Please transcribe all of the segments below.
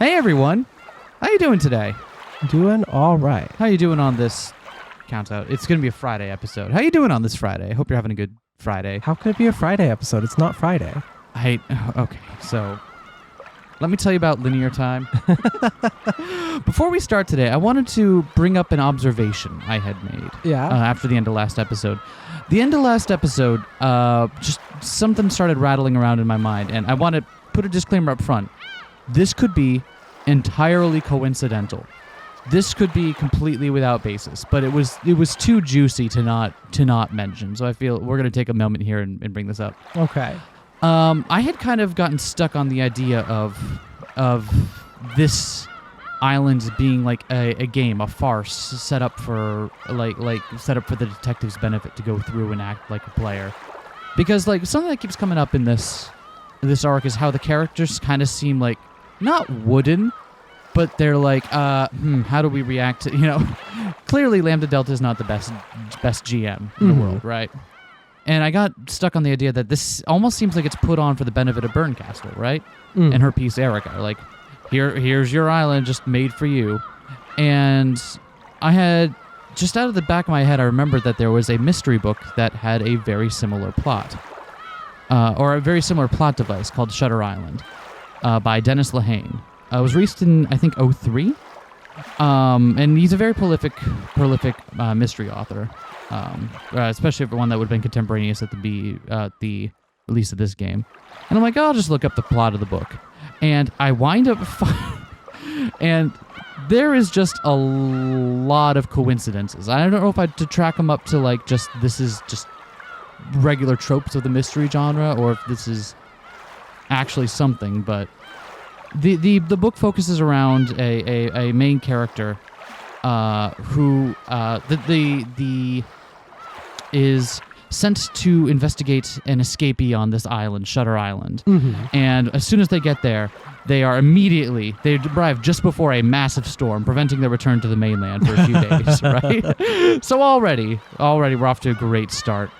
Hey everyone, how you doing today? Doing all right. How you doing on this count out? It's going to be a Friday episode. How you doing on this Friday? I hope you're having a good Friday. How could it be a Friday episode? It's not Friday. Okay, so let me tell you about linear time. Before we start today, I wanted to bring up an observation I had made. Yeah. After the end of last episode. The end of last episode, just something started rattling around in my mind, and I want to put a disclaimer up front. This could be entirely coincidental. This could be completely without basis, but it was too juicy to not mention. So I feel we're going to take a moment here and bring this up. Okay. I had kind of gotten stuck on the idea of this island being like a game, a farce set up for the detective's benefit to go through and act like a player. Because like something that keeps coming up in this arc is how the characters kind of seem like not wooden, but they're like, how do we react to, clearly Lambda Delta is not the best GM in the world, right? And I got stuck on the idea that this almost seems like it's put on for the benefit of Berncastle, right? And her piece Erica, like, here's your island just made for you. And I had, just out of the back of my head, I remembered that there was a mystery book that had a very similar plot, or a very similar plot device called Shutter Island. By Dennis Lehane. It was released in, I think, 2003. And he's a very prolific mystery author, especially for one that would have been contemporaneous at the release of this game. And I'm like, I'll just look up the plot of the book. And I wind up... and there is just a lot of coincidences. I don't know if I had to track them up to, like, this is just regular tropes of the mystery genre, or if this is actually something, but the book focuses around a main character who is sent to investigate an escapee on this island, Shutter Island. And as soon as they get there, they arrive just before a massive storm, preventing their return to the mainland for a few days, right? So already we're off to a great start.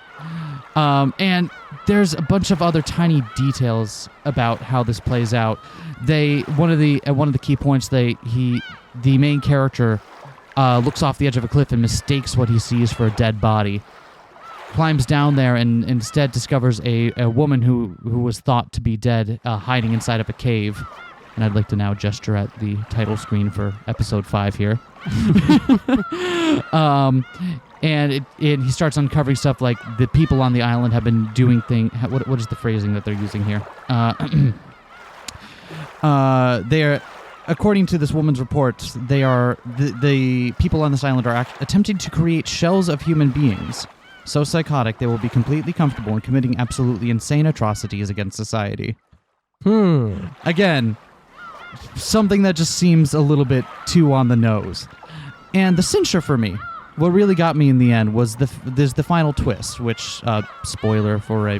And there's a bunch of other tiny details about how this plays out. One of the key points, the main character looks off the edge of a cliff and mistakes what he sees for a dead body. Climbs down there and instead discovers a woman who was thought to be dead, hiding inside of a cave. And I'd like to now gesture at the title screen for episode 5 here. And he starts uncovering stuff like the people on the island have been doing things. What is the phrasing that they're using here? They are, according to this woman's reports, the people on this island are attempting to create shells of human beings. So psychotic, they will be completely comfortable in committing absolutely insane atrocities against society. Again, something that just seems a little bit too on the nose. And the cincher for me, what really got me in the end was there's the final twist, which, spoiler for a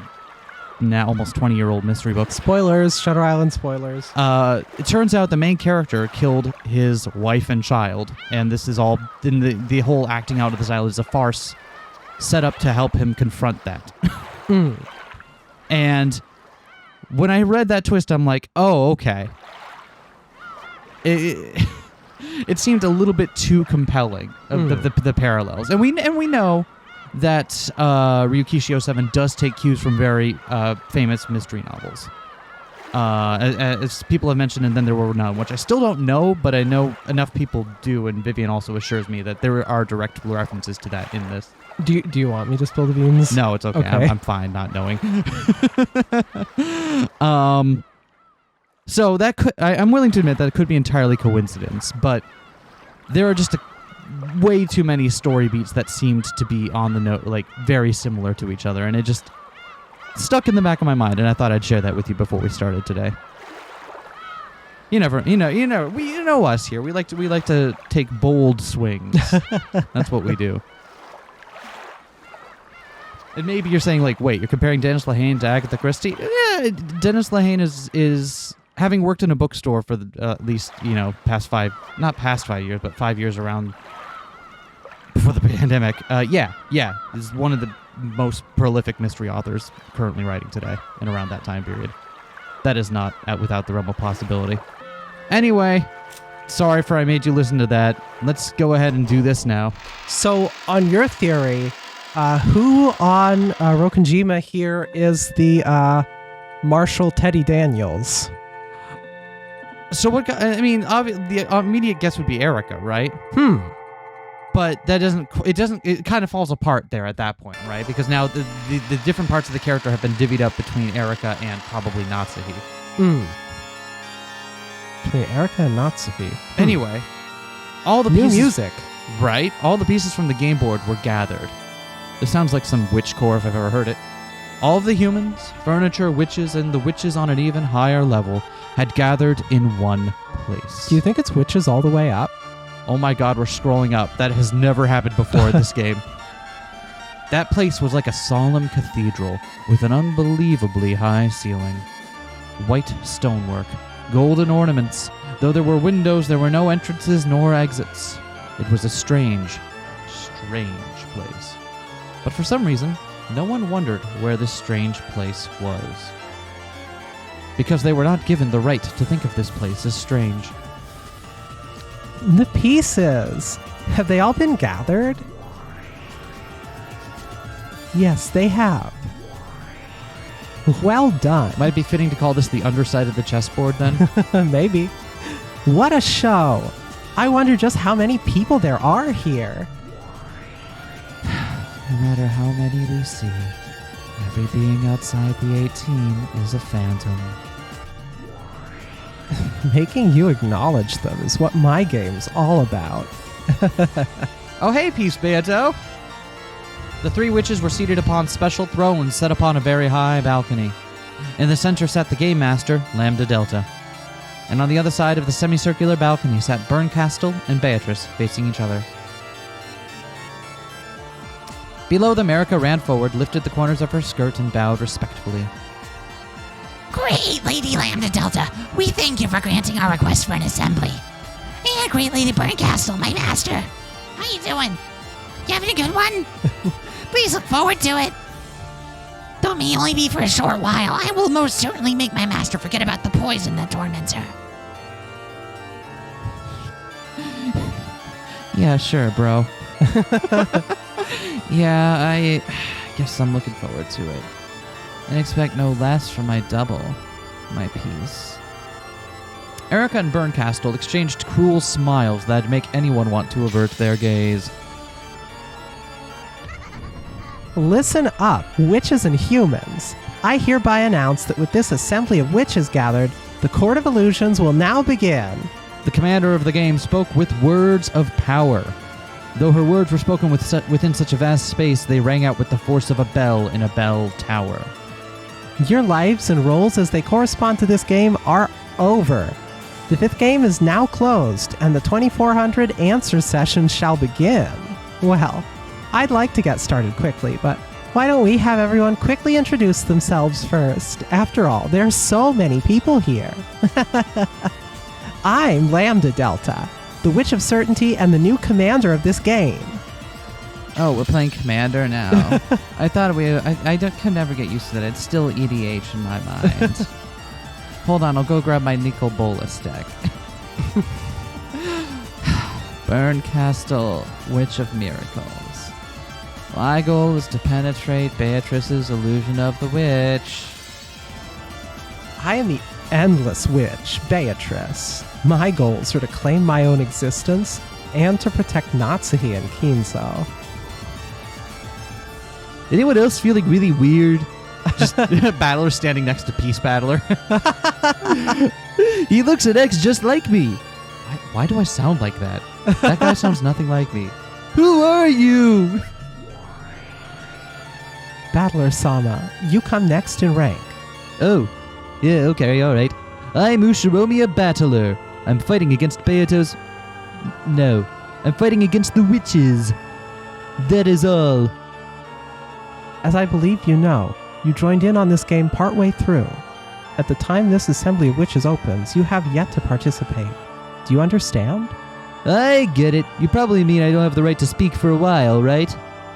now almost 20-year-old mystery book. Spoilers, Shutter Island spoilers. It turns out the main character killed his wife and child, and this is all, the whole acting out of this island is a farce set up to help him confront that. And when I read that twist, I'm like, oh, okay. It seemed a little bit too compelling of the parallels, and we know that Ryukishi 07 does take cues from very famous mystery novels, as people have mentioned, and then there were none, which I still don't know, but I know enough people do, and Vivian also assures me that there are direct references to that in this. Do you want me to spill the beans? No, it's okay. I'm fine not knowing. So that I'm willing to admit that it could be entirely coincidence, but there are just way too many story beats that seemed to be on the note, like very similar to each other, and it just stuck in the back of my mind, and I thought I'd share that with you before we started today. We know us here. We like to take bold swings. That's what we do. And maybe you're saying, like, wait, you're comparing Dennis Lehane to Agatha Christie? Yeah, Dennis Lehane is having worked in a bookstore for at least, past 5 years, but 5 years around before the pandemic. Is one of the most prolific mystery authors currently writing today and around that time period. That is not without the realm of possibility. Anyway, sorry for I made you listen to that. Let's go ahead and do this now. So, on your theory, who on Rokkenjima here is the Marshall Teddy Daniels? So what? The immediate guess would be Erica, right? But that doesn't. It kind of falls apart there at that point, right? Because now the different parts of the character have been divvied up between Erica and probably Natsuhi. Between Erica and Natsuhi. Anyway, all the new pieces, music, right? All the pieces from the game board were gathered. This sounds like some witch core if I've ever heard it. All of the humans, furniture, witches, and the witches on an even higher level had gathered in one place. Do you think it's witches all the way up? Oh my god, we're scrolling up. That has never happened before in this game. That place was like a solemn cathedral with an unbelievably high ceiling. White stonework, golden ornaments. Though there were windows, there were no entrances nor exits. It was a strange, strange place. But for some reason, no one wondered where this strange place was. Because they were not given the right to think of this place as strange. The pieces. Have they all been gathered? Yes, they have. Well done. Might be fitting to call this the underside of the chessboard then? Maybe. What a show. I wonder just how many people there are here. No matter how many we see, every being outside the 18 is a phantom. Making you acknowledge them is what my game's all about. Oh hey, Peace Beato! The three witches were seated upon special thrones set upon a very high balcony. In the center sat the game master, Lambda Delta. And on the other side of the semicircular balcony sat Berncastle and Beatrice facing each other. Below them, Erica ran forward, lifted the corners of her skirt, and bowed respectfully. Great Lady Lambda Delta, we thank you for granting our request for an assembly. And Great Lady Berncastle, my master. How you doing? You having a good one? Please look forward to it. Though it may only be for a short while, I will most certainly make my master forget about the poison that torments her. Yeah, sure, bro. Yeah, I guess I'm looking forward to it. And expect no less from my double, my piece. Erica and Berncastle exchanged cruel smiles that'd make anyone want to avert their gaze. Listen up, witches and humans. I hereby announce that with this assembly of witches gathered, the Court of Illusions will now begin. The commander of the game spoke with words of power. Though her words were spoken within such a vast space, they rang out with the force of a bell in a bell tower. Your lives and roles as they correspond to this game are over. The fifth game is now closed, and the 2400 answer session shall begin. Well, I'd like to get started quickly, but why don't we have everyone quickly introduce themselves first? After all, there are so many people here. I'm Lambda Delta, the Witch of Certainty and the new commander of this game. Oh, we're playing Commander now. I thought I could never get used to that. It's still EDH in my mind. Hold on, I'll go grab my Nicol Bolas deck. Berncastle, Witch of Miracles. My goal is to penetrate Beatrice's illusion of the witch. I am the endless witch, Beatrice. My goals are to claim my own existence and to protect Natsuhi and Kinzo. Anyone else feeling really weird? Just Battler standing next to Peace Battler. He looks at X just like me. Why do I sound like that? That guy sounds nothing like me. Who are you? Battler Sama, you come next in rank. Oh, yeah, okay, alright. I'm Ushiromiya Battler. I'm fighting against Beato's... No, I'm fighting against the witches. That is all. As I believe you know, you joined in on this game partway through. At the time this assembly of witches opens, you have yet to participate. Do you understand? I get it. You probably mean I don't have the right to speak for a while, right?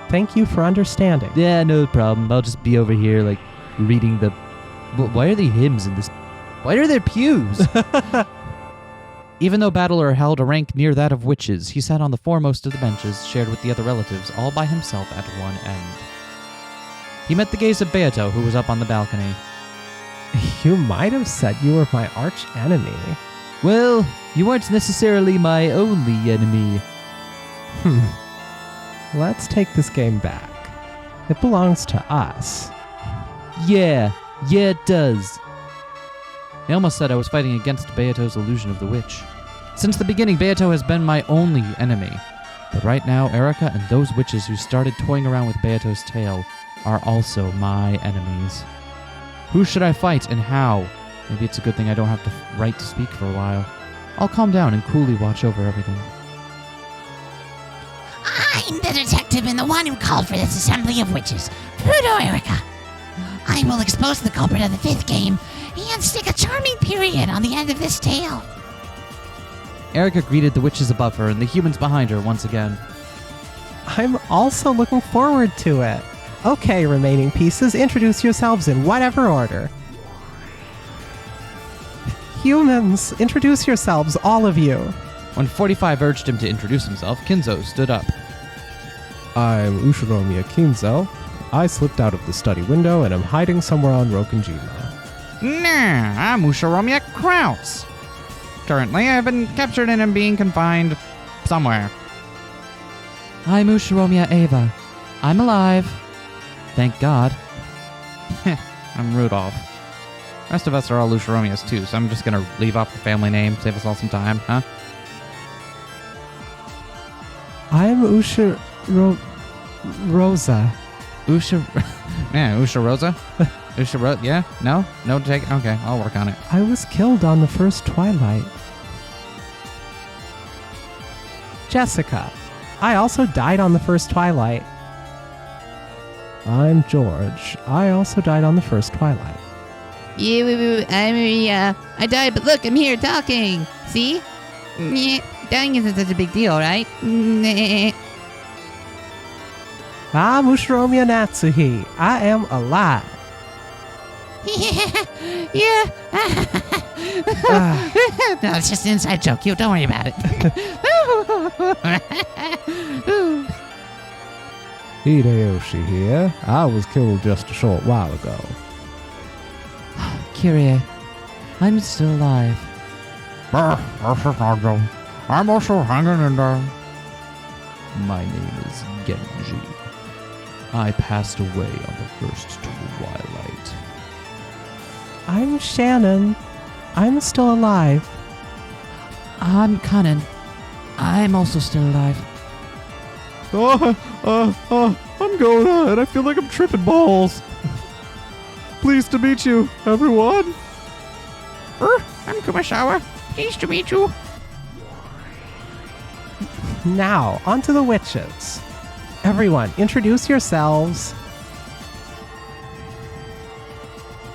Thank you for understanding. Yeah, no problem. I'll just be over here, like, reading the... Why are there hymns in this? Why are there pews? Even though Battler held a rank near that of witches, he sat on the foremost of the benches, shared with the other relatives, all by himself at one end. He met the gaze of Beato, who was up on the balcony. You might have said you were my arch enemy. Well, you weren't necessarily my only enemy. Let's take this game back. It belongs to us. Yeah, it does. I almost said I was fighting against Beato's illusion of the witch. Since the beginning, Beato has been my only enemy. But right now, Erica and those witches who started toying around with Beato's tail are also my enemies. Who should I fight and how? Maybe it's a good thing I don't have the right to speak for a while. I'll calm down and coolly watch over everything. I'm the detective and the one who called for this assembly of witches. Pluto Erica. I will expose the culprit of the 5th game and stick a charming period on the end of this tale. Erica greeted the witches above her and the humans behind her once again. I'm also looking forward to it. Okay, remaining pieces, introduce yourselves in whatever order. Humans, introduce yourselves, all of you. When 45 urged him to introduce himself, Kinzo stood up. I'm Ushiromiya Kinzo. I slipped out of the study window and am hiding somewhere on Rokkenjima. Nah, I'm Ushiromiya Kraus. Currently, I've been captured and am being confined somewhere. I'm Ushiromiya Ava. I'm alive. Thank God. I'm Rudolph. The rest of us are all Ushiromiyas too, so I'm just gonna leave off the family name, save us all some time, huh? I'm Rosa. Usha Rosa? Yeah? No? No take? Okay, I'll work on it. I was killed on the first twilight. Jessica. I also died on the first twilight. I'm George. I also died on the first twilight. I died, but look, I'm here talking. See? Dying isn't such a big deal, right? I'm Ushiromiya Natsuhi. I am alive. Yeah. No, it's just an inside joke. You don't worry about it. Hideyoshi here. I was killed just a short while ago. Kyrie, I'm still alive. I'm also hanging in there. My name is Genji. I passed away on the first twilight. I'm Shannon. I'm still alive. I'm Kanan. I'm also still alive. I'm going on. I feel like I'm tripping balls. Pleased to meet you, everyone. I'm Kumasawa. Pleased to meet you. Now, onto the witches. Everyone, introduce yourselves.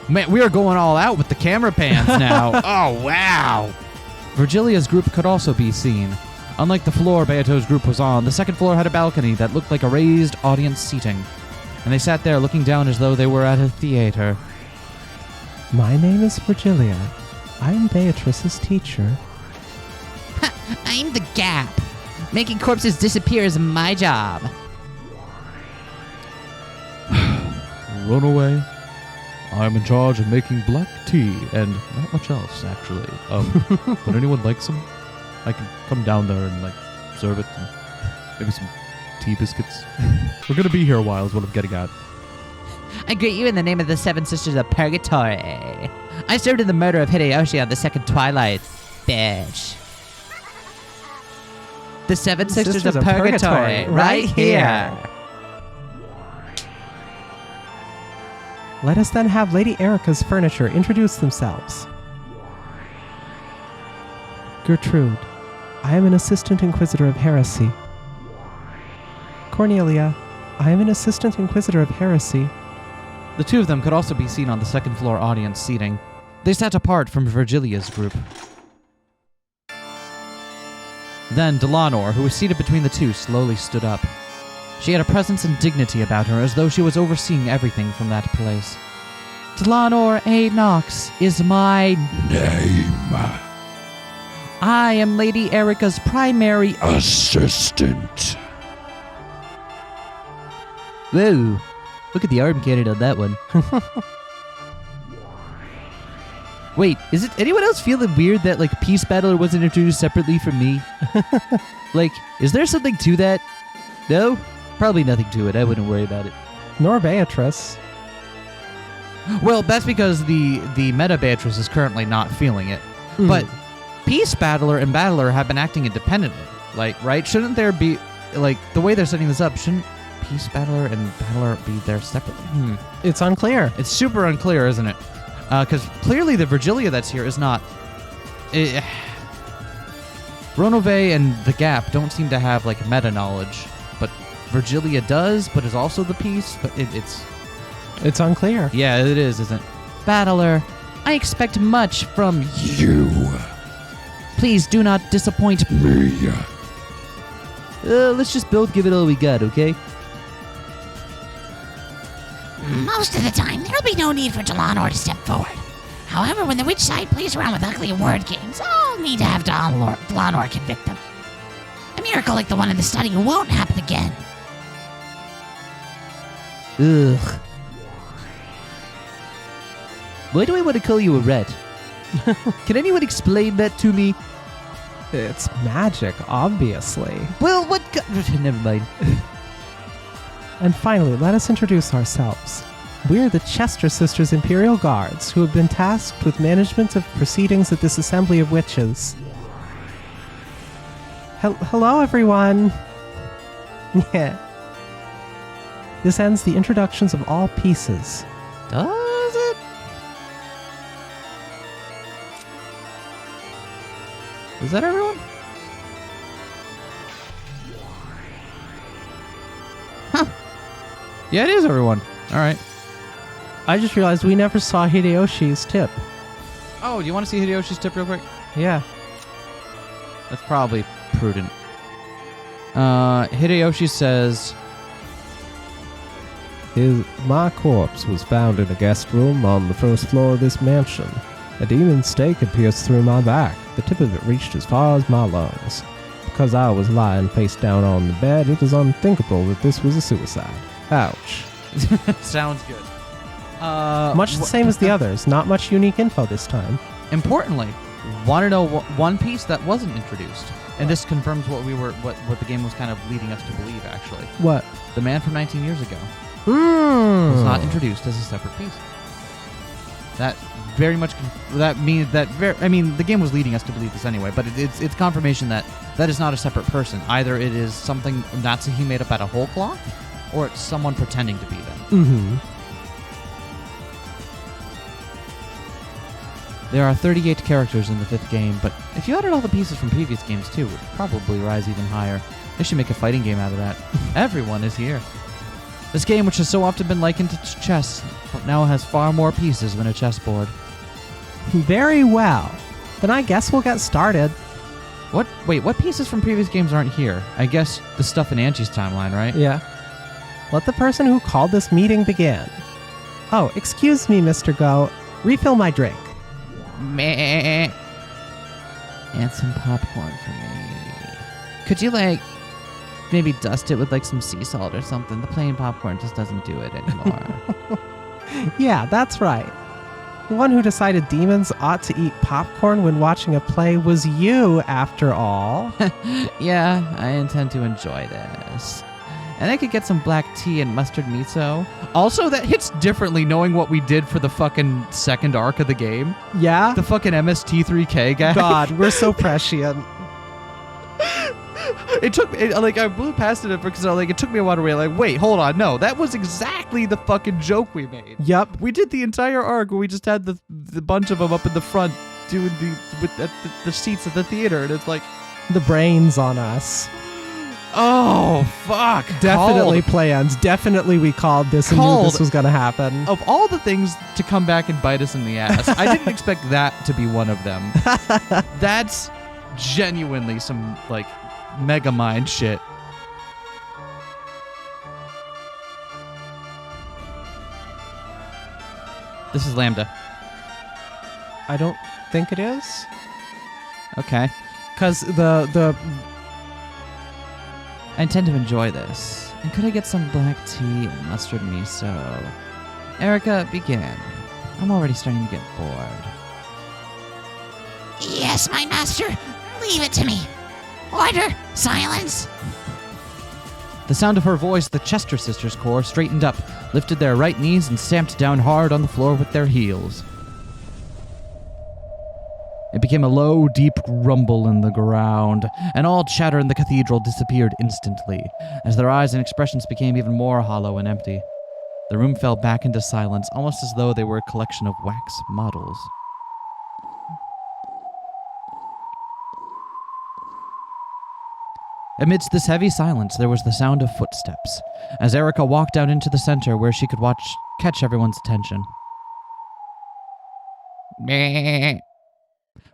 Man, we are going all out with the camera pans now. Oh, wow. Virgilia's group could also be seen. Unlike the floor Beato's group was on, the second floor had a balcony that looked like a raised audience seating. And they sat there looking down as though they were at a theater. My name is Virgilia. I'm Beatrice's teacher. I'm the Gap. Making corpses disappear is my job. Run away. I'm in charge of making black tea and not much else, actually. Would anyone like some? I can come down there and serve it and maybe some tea biscuits. We're gonna be here a while is what I'm getting at. I greet you in the name of the Seven Sisters of Purgatory. I served in the murder of Hideyoshi on the second twilight. Bitch. The Seven Sisters of Purgatory, right here. Let us then have Lady Erica's furniture introduce themselves. Gertrude. I am an assistant inquisitor of heresy. Cornelia. I am an assistant inquisitor of heresy. The two of them could also be seen on the second floor audience seating. They sat apart from Virgilia's group. Then Delanor, who was seated between the two, slowly stood up. She had a presence and dignity about her, as though she was overseeing everything from that place. Delanor A. Knox is my Name. I am Lady Erica's primary assistant. Whoa. Look at the arm cannon on that one. Wait, is it anyone else feeling weird that, like, Peace Battler wasn't introduced separately from me? Like, is there something to that? No? Probably nothing to it. I wouldn't worry about it. Nor Beatrice. Well, that's because the meta Beatrice is currently not feeling it. But Peace Battler and Battler have been acting independently. Like, right? Shouldn't there be, like, the way they're setting this up, shouldn't Peace Battler and Battler be there separately? It's unclear. It's super unclear, isn't it? Because clearly the Virgilia that's here is not... Ronove and the Gap don't seem to have, like, meta knowledge. But Virgilia does, but is also the Peace. But It's unclear. Yeah, it is, isn't it? Battler, I expect much from You. Please do not disappoint me. Me. Let's just both give it all we got, okay? Most of the time, there'll be no need for Delanor to step forward. However, when the witch side plays around with ugly word games, I'll need to have Delanor convict them. A miracle like the one in the study won't happen again. Ugh. Why do I want to call you a rat? Can anyone explain that to me? It's magic, obviously. Well, what... Never mind. And finally, let us introduce ourselves. We're the Chester Sisters Imperial Guards, who have been tasked with management of proceedings at this assembly of witches. Hello, everyone. Yeah. This ends the introductions of all pieces. Does it? Is that everyone? Yeah, it is everyone. All right. I just realized we never saw Hideyoshi's tip. Oh, do you want to see Hideyoshi's tip real quick? Yeah. That's probably prudent. Hideyoshi says... My corpse was found in a guest room on the first floor of this mansion. A demon's stake had pierced through my back. The tip of it reached as far as my lungs. Because I was lying face down on the bed, it is unthinkable that this was a suicide. Ouch. Sounds good. Much the same as the others. Not much unique info this time. Importantly, want to know one piece that wasn't introduced, and this confirms what the game was kind of leading us to believe. Actually, What? the man from 19 years ago was Hmm. not introduced as a separate piece. That very much the game was leading us to believe this anyway, but it's confirmation that is not a separate person. Either it is something Natsuhi made up out of whole cloth, or it's someone pretending to be them. Mm-hmm. There are 38 characters in the 5th game, but if you added all the pieces from previous games too, it would probably rise even higher. They should make a fighting game out of that. Everyone is here. This game, which has so often been likened to chess, now has far more pieces than a chessboard. Very well. Then I guess we'll get started. What? Wait, what pieces from previous games aren't here? I guess the stuff in Angie's timeline, right? Yeah. Let the person who called this meeting begin. Oh, excuse me, Mr. Go. Refill my drink. Meh. And some popcorn for me. Could you, like, maybe dust it with, like, some sea salt or something? The plain popcorn just doesn't do it anymore. Yeah, that's right. The one who decided demons ought to eat popcorn when watching a play was you, after all. Yeah, I intend to enjoy this. And I could get some black tea and mustard miso. Also, that hits differently knowing what we did for the fucking second arc of the game. Yeah? The fucking MST3K guy. God, we're so prescient. I blew past it because it took me a while to realize, wait, hold on, no, that was exactly the fucking joke we made. Yup. We did the entire arc where we just had the bunch of them up in the front doing the seats at the theater, and it's like, The brains on us. oh, fuck. Definitely Called. plans. Definitely we called this and knew Called. this was going to happen. Of all the things to come back and bite us in the ass, I didn't expect that to be one of them. That's genuinely some, like, mega mind shit. This is Lambda. I don't think it is. Okay. Because the I intend to enjoy this. And could I get some black tea and mustard miso? Erica, begin. I'm already starting to get bored. Yes, my master. Leave it to me. Order. Silence. The sound of her voice, the Chester sisters' corps straightened up, lifted their right knees, and stamped down hard on the floor with their heels. It became a low, deep rumble in the ground, and all chatter in the cathedral disappeared instantly, as their eyes and expressions became even more hollow and empty. The room fell back into silence, almost as though they were a collection of wax models. Amidst this heavy silence, there was the sound of footsteps, as Erica walked out into the center where she could catch everyone's attention.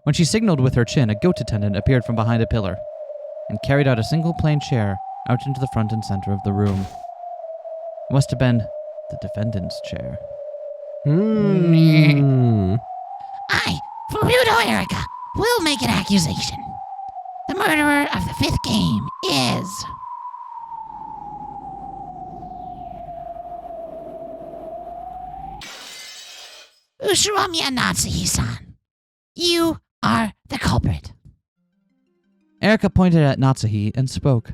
When she signaled with her chin, a goat attendant appeared from behind a pillar and carried out a single plain chair out into the front and center of the room. It must have been the defendant's chair. I, Furuto Erica, will make an accusation. The murderer of the 5th game is... Ushiromiya Natsuhi-san. You are the culprit. Erica pointed at Natsuhi and spoke.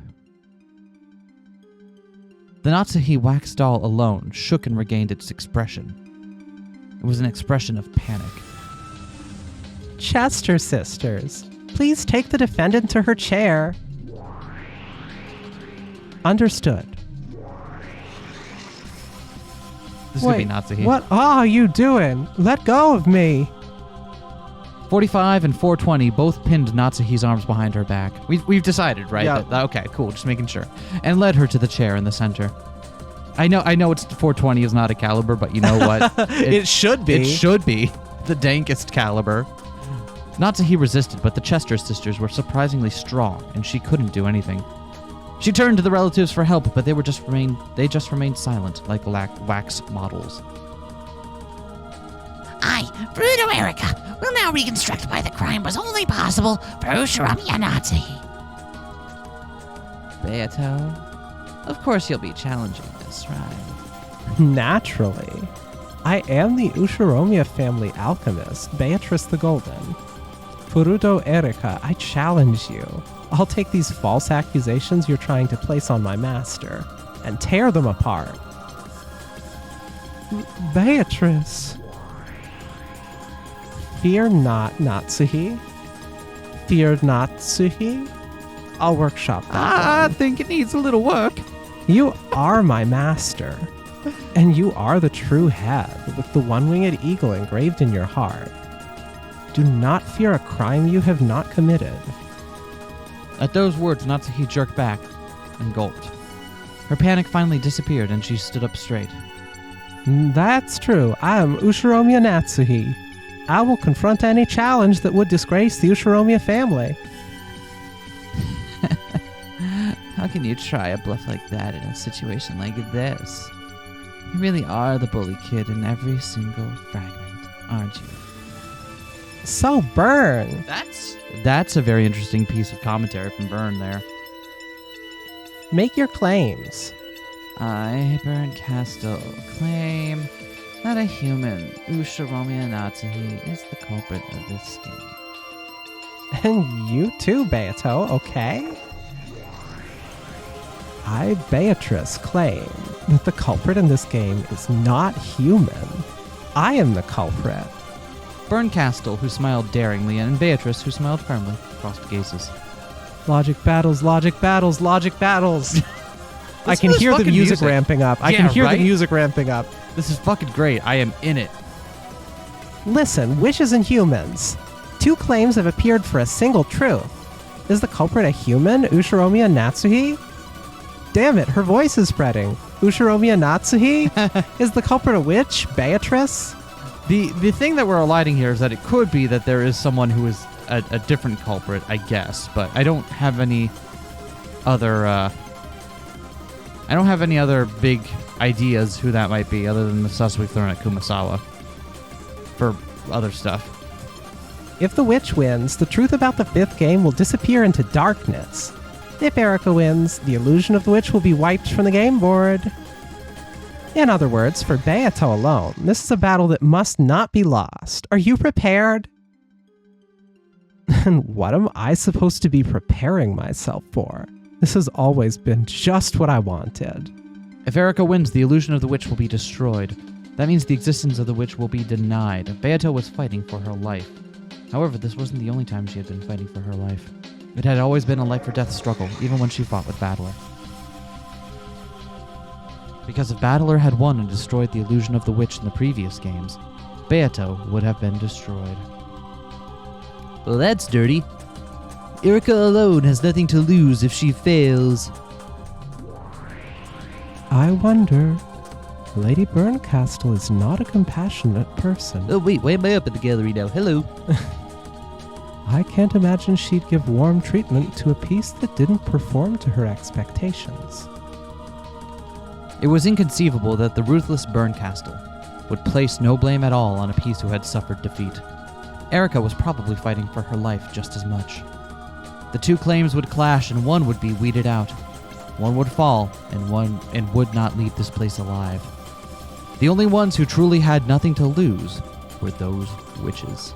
The Natsuhi wax doll alone shook and regained its expression. It was an expression of panic. Chester sisters, please take the defendant to her chair. Understood. This is going to be Natsuhi. What are you doing? Let go of me. 45 and 420 both pinned Natsuhi's arms behind her back. We've decided, right? Yeah. Okay, cool. Just making sure. And led her to the chair in the center. I know it's 420 is not a caliber, but you know what? It should be. It should be the dankest caliber. Natsuhi resisted, but the Chester sisters were surprisingly strong, and she couldn't do anything. She turned to the relatives for help, but they just remained silent, like wax models. I, Furuto Erica, will now reconstruct why the crime was only possible for Ushiromiya Natsuhi. Beato, of course you'll be challenging this, right? Naturally. I am the Ushiromiya family alchemist, Beatrice the Golden. Furuto Erica, I challenge you. I'll take these false accusations you're trying to place on my master and tear them apart. Beatrice. Fear not, Natsuhi. Fear Natsuhi. I'll workshop that. I one. think it needs a little work. You are my master, and you are the true head with the one-winged eagle engraved in your heart. Do not fear a crime you have not committed. At those words, Natsuhi jerked back and gulped. Her panic finally disappeared, and she stood up straight. That's true. I am Ushiromiya Natsuhi. I will confront any challenge that would disgrace the Ushiromiya family. How can you try a bluff like that in a situation like this? You really are the bully kid in every single fragment, aren't you? So burn. That's a very interesting piece of commentary from Byrne there. Make your claims. I, Burn Castle, claim that a human, Ushiromiya Natsuhi, is the culprit of this game. And you too, Beato, okay? I, Beatrice, claim that the culprit in this game is not human. I am the culprit. Burncastle, who smiled daringly, and Beatrice, who smiled firmly, crossed gazes. Logic battles, logic battles, logic battles. I can to this hear the fucking music music. ramping up. I Yeah, can hear right? the music ramping up. This is fucking great. I am in it. Listen, witches and humans. Two claims have appeared for a single truth. Is the culprit a human, Ushiromiya Natsuhi? Damn it, her voice is spreading. Ushiromiya Natsuhi? Is the culprit a witch, Beatrice? The thing that we're alighting here is that it could be that there is someone who is a different culprit, I guess, but I don't have any other big ideas who that might be other than the sus we've thrown at Kumasawa for other stuff. If the witch wins, the truth about the 5th game will disappear into darkness. If Erica wins, the illusion of the witch will be wiped from the game board. In other words, for Beato alone, this is a battle that must not be lost. Are you prepared? And what am I supposed to be preparing myself for? This has always been just what I wanted. If Erica wins, the illusion of the witch will be destroyed. That means the existence of the witch will be denied. Beato was fighting for her life. However, this wasn't the only time she had been fighting for her life. It had always been a life-or-death struggle, even when she fought with Battler. Because if Battler had won and destroyed the illusion of the witch in the previous games, Beato would have been destroyed. Well, that's dirty. Erica alone has nothing to lose if she fails. I wonder. Lady Berncastle is not a compassionate person. Oh, wait, why am I up in the gallery now? Hello. I can't imagine she'd give warm treatment to a piece that didn't perform to her expectations. It was inconceivable that the ruthless Berncastle would place no blame at all on a piece who had suffered defeat. Erica was probably fighting for her life just as much. The two claims would clash and one would be weeded out. One would fall and would not leave this place alive. The only ones who truly had nothing to lose were those witches.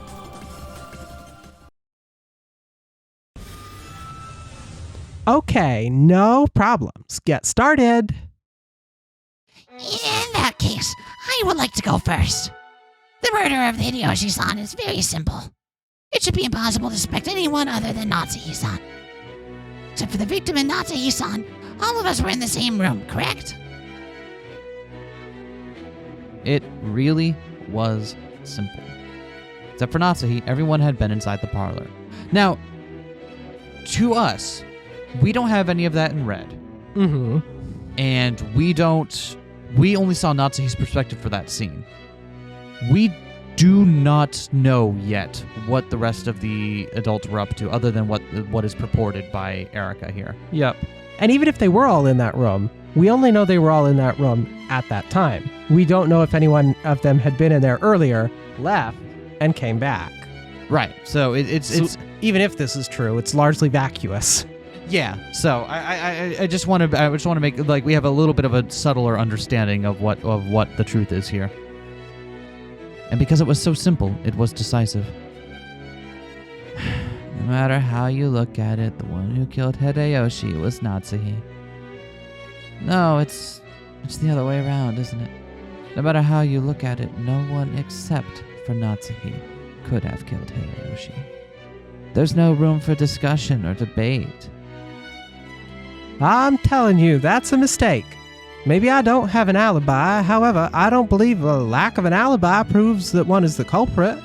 Okay, no problems. Get started. In that case, I would like to go first. The murder of Hideyoshi-san is very simple. It should be impossible to suspect anyone other than Natsuhi-san. Except for the victim and Natsuhi-san, all of us were in the same room, correct? It really was simple. Except for Natsuhi, everyone had been inside the parlor. Now, to us, we don't have any of that in red. Mm-hmm. And we only saw Natsuhi's perspective for that scene. We do not know yet what the rest of the adults were up to, other than what is purported by Erica here. Yep. And even if they were all in that room, we only know they were all in that room at that time. We don't know if anyone of them had been in there earlier, left, and came back. Right. So it's even if this is true, it's largely vacuous. yeah. So I just want to make like we have a little bit of a subtler understanding of what the truth is here. And because it was so simple, it was decisive. No matter how you look at it, the one who killed Hideyoshi was Natsuhi. No, it's the other way around, isn't it? No matter how you look at it, no one except for Natsuhi could have killed Hideyoshi. There's no room for discussion or debate. I'm telling you, that's a mistake. Maybe I don't have an alibi, however, I don't believe a lack of an alibi proves that one is the culprit.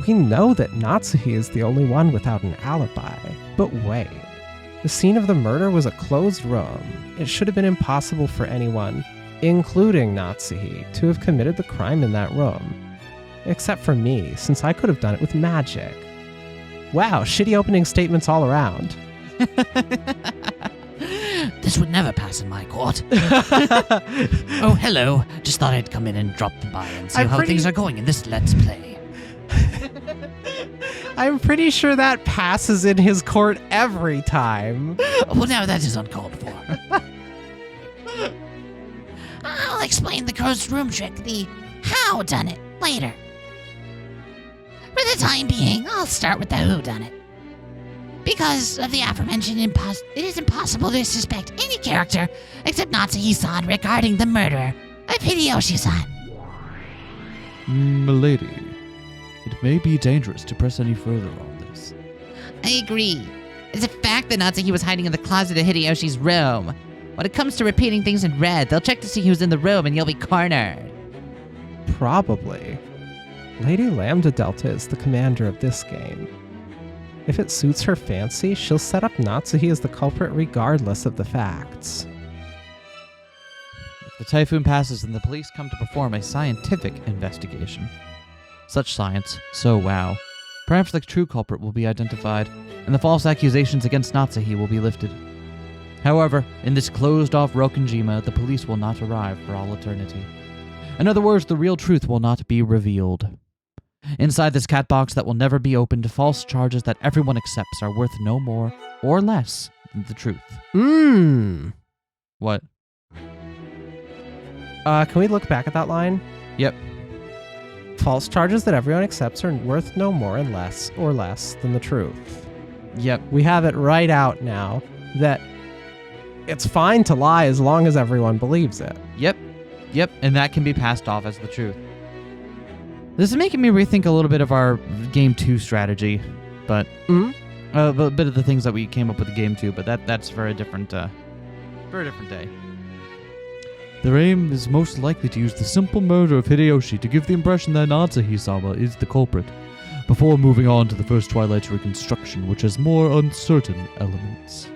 We know that Natsuhi is the only one without an alibi. But wait, the scene of the murder was a closed room. It should have been impossible for anyone, including Natsuhi, to have committed the crime in that room. Except for me, since I could have done it with magic. Wow, shitty opening statements all around. This would never pass in my court. Oh, hello. Just thought I'd come in and drop by and see how things are going in this Let's Play. I'm pretty sure that passes in his court every time. Well, now that is uncalled for. I'll explain the closed room trick, the how done it, later. For the time being, I'll start with the who done it. Because of the aforementioned it is impossible to suspect any character except Natsuhi-san regarding the murder of Hideyoshi-san. Milady, it may be dangerous to press any further on this. I agree. It's a fact that Natsuhi was hiding in the closet of Hideyoshi's room. When it comes to repeating things in red, they'll check to see who's in the room and you'll be cornered. Probably. Lady Lambda Delta is the commander of this game. If it suits her fancy, she'll set up Natsuhi as the culprit regardless of the facts. If the typhoon passes, then the police come to perform a scientific investigation. Such science, so wow. Perhaps the true culprit will be identified, and the false accusations against Natsuhi will be lifted. However, in this closed-off Rokkenjima, the police will not arrive for all eternity. In other words, the real truth will not be revealed. Inside this cat box that will never be opened, false charges that everyone accepts are worth no more or less than the truth. What? Can we look back at that line? Yep. False charges that everyone accepts are worth no more and less than the truth. Yep. We have it right out now that it's fine to lie as long as everyone believes it. Yep. And that can be passed off as the truth. This is making me rethink a little bit of our game 2 strategy, but a bit of the things that we came up with in game 2, but that's for a different day. Their aim is most likely to use the simple murder of Hideyoshi to give the impression that Natsuhi-sama is the culprit, before moving on to the first Twilight's reconstruction, which has more uncertain elements.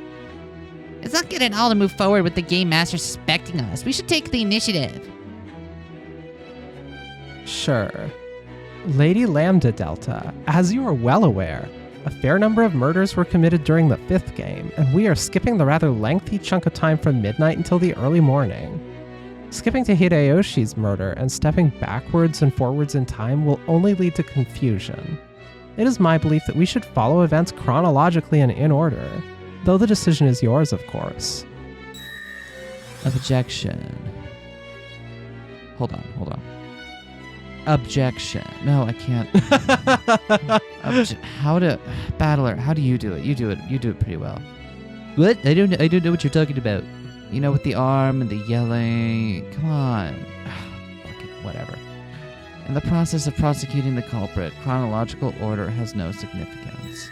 It's not good at all to move forward with the game master suspecting us. We should take the initiative. Sure. Lady Lambda Delta, as you are well aware, a fair number of murders were committed during the 5th game, and we are skipping the rather lengthy chunk of time from midnight until the early morning. Skipping to Hideyoshi's murder and stepping backwards and forwards in time will only lead to confusion. It is my belief that we should follow events chronologically and in order, though the decision is yours, of course. Objection. Hold on. Objection. No, I can't. Battler, how do you do it? You do it pretty well. What? I don't know what you're talking about. You know, with the arm and the yelling. Come on. Fuck it, whatever. In the process of prosecuting the culprit, chronological order has no significance.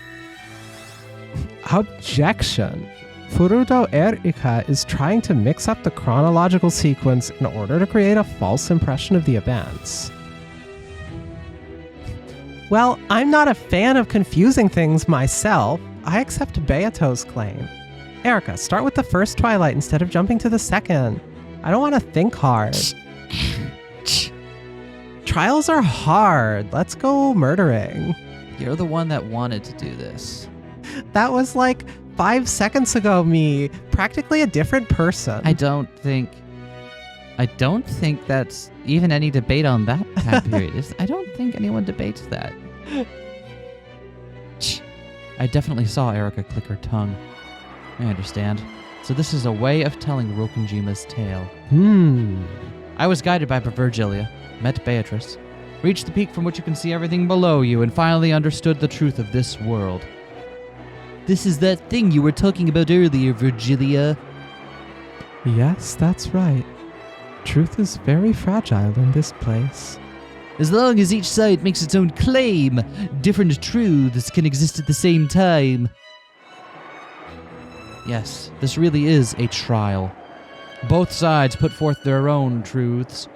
Objection. Furudo Erika is trying to mix up the chronological sequence in order to create a false impression of the events. Well, I'm not a fan of confusing things myself. I accept Beato's claim. Erika, start with the first Twilight instead of jumping to the second. I don't want to think hard. Trials are hard. Let's go murdering. You're the one that wanted to do this. That was like 5 seconds ago, me. Practically a different person. I don't think that's even any debate on that time period. I don't think anyone debates that. I definitely saw Erika click her tongue. I understand. So this is a way of telling Rokkenjima's tale. I was guided by Virgilia, met Beatrice, reached the peak from which you can see everything below you, and finally understood the truth of this world. This is that thing you were talking about earlier, Virgilia. Yes, that's right. Truth is very fragile in this place. As long as each side makes its own claim, different truths can exist at the same time. Yes, this really is a trial. Both sides put forth their own truths.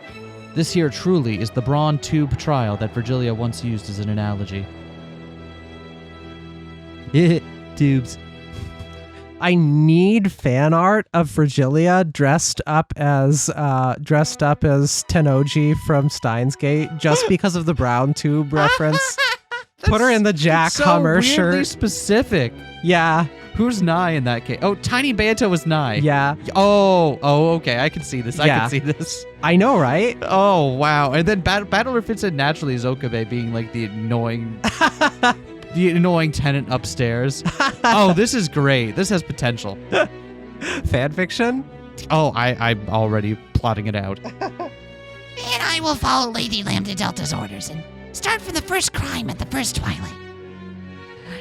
This here truly is the brawn tube trial that Virgilia once used as an analogy. Tubes. I need fan art of Virgilia dressed up as Tennoji from Steins Gate just because of the brown tube reference. Put her in the Jack Hummer shirt. Specific. Yeah. Who's Nye in that case? Oh, Tiny Beato was Nye. Yeah. Oh, okay. I can see this. I can see this. I know, right? Oh, wow. And then Battler fits in naturally as Okabe being like the annoying tenant upstairs. Oh, this is great. This has potential. Fan fiction? Oh, I'm already plotting it out. And I will follow Lady Lambda Delta's orders and start from the first crime at the first Twilight.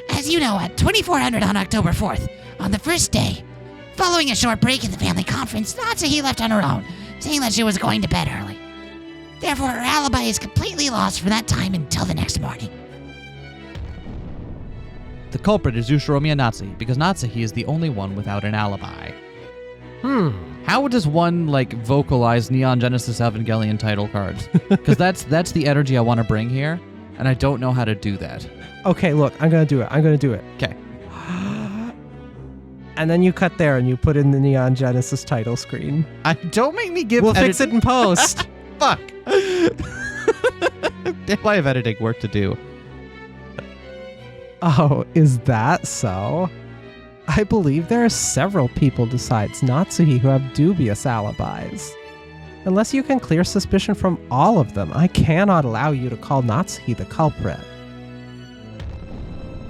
As you know, at 2400 on October 4th, on the first day, following a short break in the family conference, Natsuhi left on her own, saying that she was going to bed early. Therefore, her alibi is completely lost from that time until the next morning. The culprit is Yushiromiya Natsuhi, because Natsuhi is the only one without an alibi. How does one, vocalize Neon Genesis Evangelion title cards? Because that's the energy I want to bring here, and I don't know how to do that. Okay, look, I'm going to do it. Okay. And then you cut there and you put in the Neon Genesis title screen. Don't make me give We'll fix it in post. Fuck. I have editing work to do. Oh, is that so? I believe there are several people besides Natsuhi who have dubious alibis. Unless you can clear suspicion from all of them, I cannot allow you to call Natsuhi the culprit.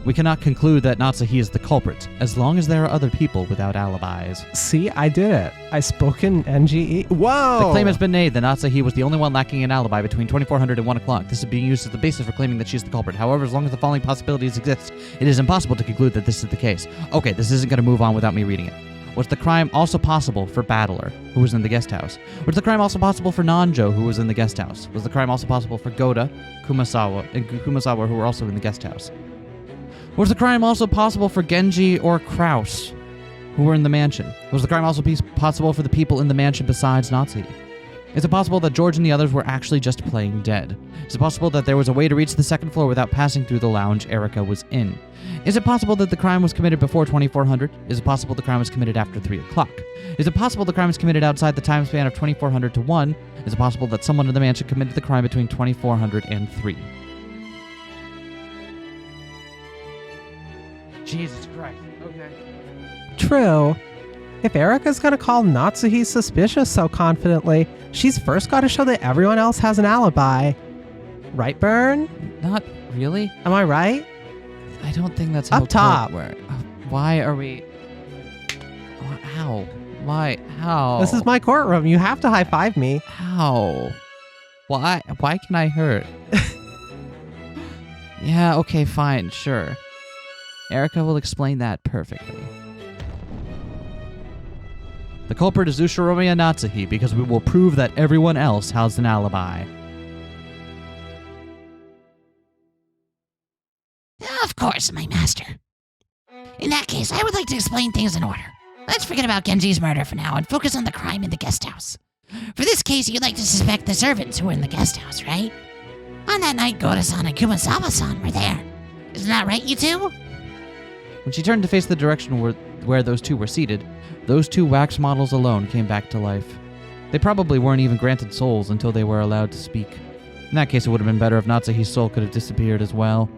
We cannot conclude that Natsuhi is the culprit, as long as there are other people without alibis. See, I did it. I spoke in NGE. Whoa! The claim has been made that Natsuhi was the only one lacking an alibi between 2400 and 1 o'clock. This is being used as the basis for claiming that she's the culprit. However, as long as the following possibilities exist, it is impossible to conclude that this is the case. Okay, this isn't going to move on without me reading it. Was the crime also possible for Battler, who was in the guest house? Was the crime also possible for Nanjo, who was in the guest house? Was the crime also possible for Goda, Kumasawa, who were also in the guest house? Was the crime also possible for Genji or Kraus, who were in the mansion? Was the crime also possible for the people in the mansion besides Natsuhi? Is it possible that George and the others were actually just playing dead? Is it possible that there was a way to reach the second floor without passing through the lounge Erica was in? Is it possible that the crime was committed before 2400? Is it possible the crime was committed after 3 o'clock? Is it possible the crime was committed outside the time span of 2400 to 1? Is it possible that someone in the mansion committed the crime between 2400 and 3? Jesus Christ. Okay. True. If Erica's gonna call Natsuhi suspicious so confidently, she's first gotta show that everyone else has an alibi. Right, Burn? Not really. Am I right? I don't think that's how Up top. Why are we... How? Why? How? This is my courtroom. You have to high-five me. How? Why can I hurt? Yeah, okay, fine, sure. Erica will explain that perfectly. The culprit is Ushiromiya Natsuhi because we will prove that everyone else has an alibi. Of course, my master. In that case, I would like to explain things in order. Let's forget about Genji's murder for now and focus on the crime in the guest house. For this case, you'd like to suspect the servants who were in the guest house, right? On that night, Goda-san and Kumasawa-san were there. Isn't that right, you two? When she turned to face the direction where those two were seated, those two wax models alone came back to life. They probably weren't even granted souls until they were allowed to speak. In that case, it would have been better if Natsuhi's soul could have disappeared as well.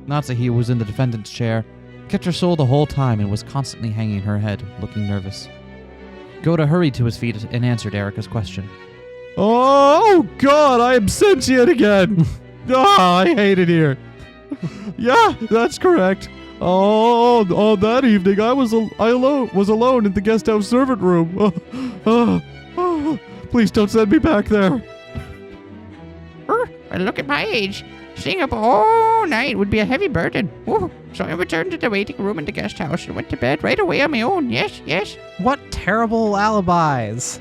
Natsuhi was in the defendant's chair, kept her soul the whole time, and was constantly hanging her head, looking nervous. Goda hurried to his feet and answered Erica's question. Oh, God, I am sentient again. I hate it here. Yeah, that's correct. Oh, that evening I was alone in the guest house servant room. Please don't send me back there. Well, look at my age. Staying up all night would be a heavy burden. Ooh, so I returned to the waiting room in the guest house and went to bed right away on my own. Yes. What terrible alibis.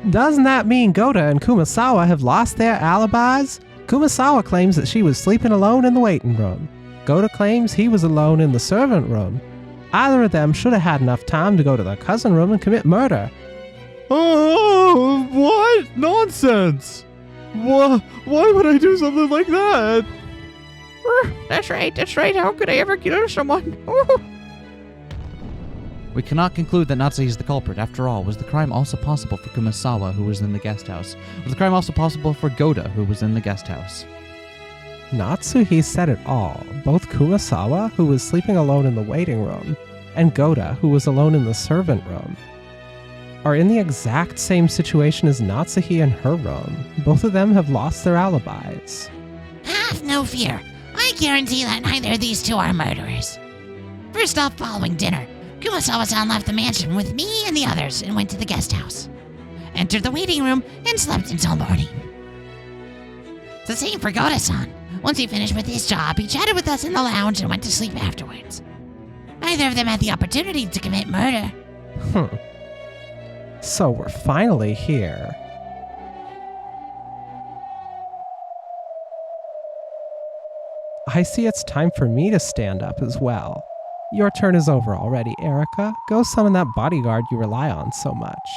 Doesn't that mean Goda and Kumasawa have lost their alibis? Kumasawa claims that she was sleeping alone in the waiting room. Goda claims he was alone in the servant room. Either of them should have had enough time to go to their cousin room and commit murder. Oh, what? Nonsense. Why would I do something like that? That's right. How could I ever kill someone? Ooh. We cannot conclude that Natsuhi is the culprit. After all, was the crime also possible for Kumasawa, who was in the guest house? Was the crime also possible for Goda, who was in the guest house? Natsuhi said it all. Both Kumasawa, who was sleeping alone in the waiting room, and Goda, who was alone in the servant room, are in the exact same situation as Natsuhi in her room. Both of them have lost their alibis. Have no fear. I guarantee that neither of these two are murderers. First off, following dinner, Kumasawa-san left the mansion with me and the others and went to the guest house. Entered the waiting room and slept until morning. It's the same for Goda-san. Once he finished with his job, he chatted with us in the lounge and went to sleep afterwards. Neither of them had the opportunity to commit murder. So we're finally here. I see it's time for me to stand up as well. Your turn is over already, Erica. Go summon that bodyguard you rely on so much.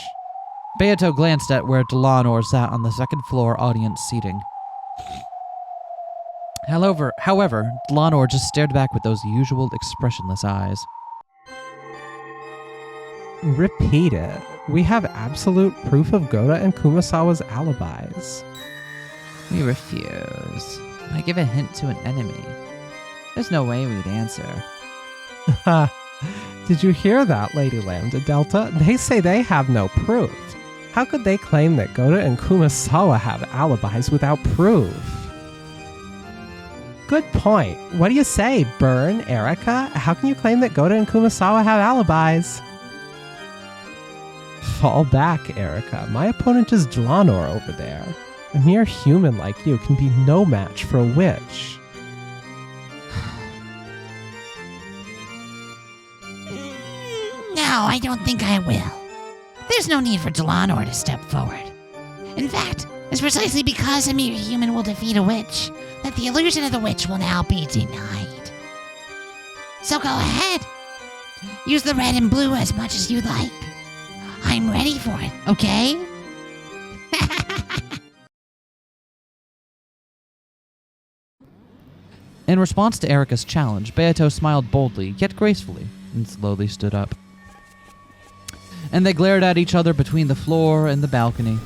Beato glanced at where Delanor sat on the second floor audience seating. However, Delanor just stared back with those usual expressionless eyes. Repeat it. We have absolute proof of Goda and Kumasawa's alibis. We refuse. I give a hint to an enemy. There's no way we'd answer. Ha! Did you hear that, Lady Lambda Delta? They say they have no proof. How could they claim that Goda and Kumasawa have alibis without proof? Good point. What do you say, Burn, Erica? How can you claim that Goda and Kumasawa have alibis? Fall back, Erica. My opponent is Dlanor over there. A mere human like you can be no match for a witch. No, I don't think I will. There's no need for Dlanor to step forward. In fact, it's precisely because a mere human will defeat a witch that the illusion of the witch will now be denied. So go ahead. Use the red and blue as much as you like. I'm ready for it, okay? In response to Erica's challenge, Beato smiled boldly, yet gracefully, and slowly stood up. And they glared at each other between the floor and the balcony.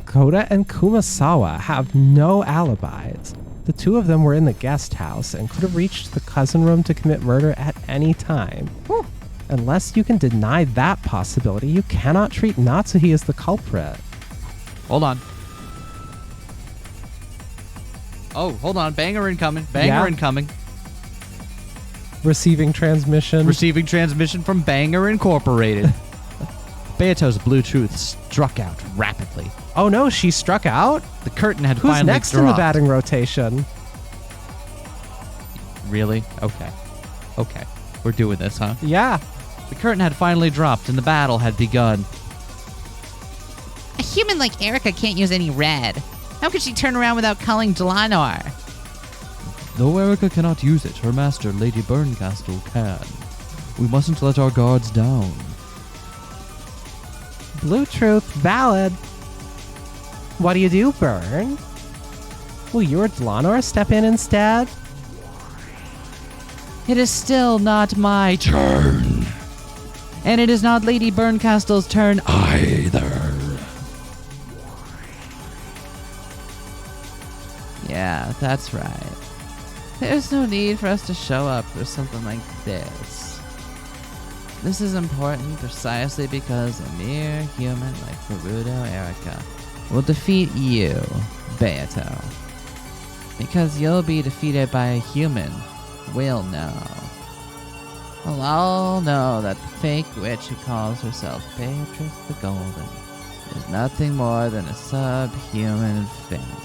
Goda and Kumasawa have no alibis. The two of them were in the guest house and could have reached the cousin room to commit murder at any time. Whew. Unless you can deny that possibility, you cannot treat Natsuhi as the culprit. Hold on. Oh, hold on. Banger incoming. Banger incoming. Receiving transmission. Receiving transmission from Banger Incorporated. Beato's blue truth struck out rapidly. Oh no, she struck out? The curtain had Who's finally next dropped. in the batting rotation? Really? Okay. Okay. We're doing this, huh? Yeah. The curtain had finally dropped and the battle had begun. A human like Erica can't use any red. How could she turn around without calling Dlanor? Though Erica cannot use it, her master, Lady Burncastle, can. We mustn't let our guards down. Blue truth, valid. What do you do, Burn? Will you or Dlanor step in instead? It is still not my turn. And it is not Lady Burncastle's turn either. Yeah, that's right. There's no need for us to show up for something like this. This is important precisely because a mere human like Furuto Erica will defeat you, Beato. Because you'll be defeated by a human, we'll know. We'll all know that the fake witch who calls herself Beatrice the Golden is nothing more than a subhuman phantom.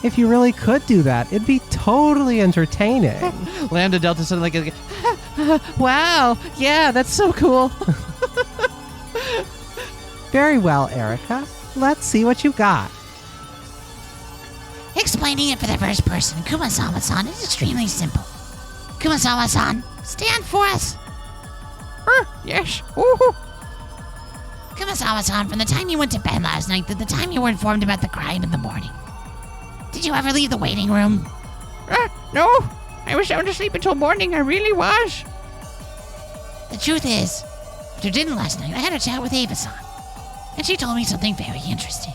If you really could do that, it'd be totally entertaining. Lambda Delta suddenly like, wow, yeah, that's so cool. Very well, Erica. Let's see what you got. Explaining it for the first person, Kumasawa-san is extremely simple. Kumasawa-san, stand for us. Yes. Ooh. Kumasawa-san, from the time you went to bed last night to the time you were informed about the crime in the morning, did you ever leave the waiting room? No. I was sound asleep until morning. I really was. The truth is, after dinner last night, I had a chat with Ava-san, and she told me something very interesting.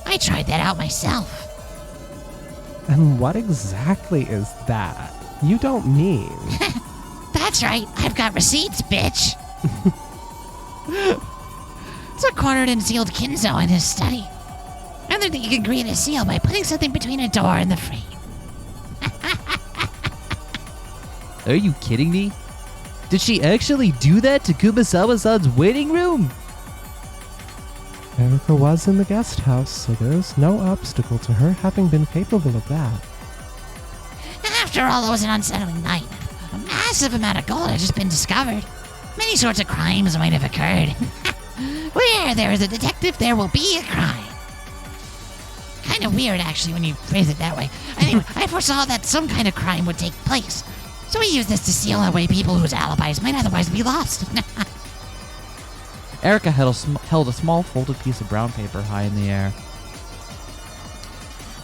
I tried that out myself. And what exactly is that? You don't mean. That's right, I've got receipts, bitch. It's a cornered and sealed Kinzo in his study. I learned that you can create a seal by putting something between a door and the frame. Are you kidding me? Did she actually do that to Kumasawa-san's waiting room? Erica was in the guest house, so there's no obstacle to her having been capable of that. After all, it was an unsettling night. A massive amount of gold had just been discovered. Many sorts of crimes might have occurred. Where there is a detective, there will be a crime. Kind of weird, actually, when you phrase it that way. Anyway, I foresaw that some kind of crime would take place. So we used this to seal away people whose alibis might otherwise be lost. Erica held a small folded piece of brown paper high in the air.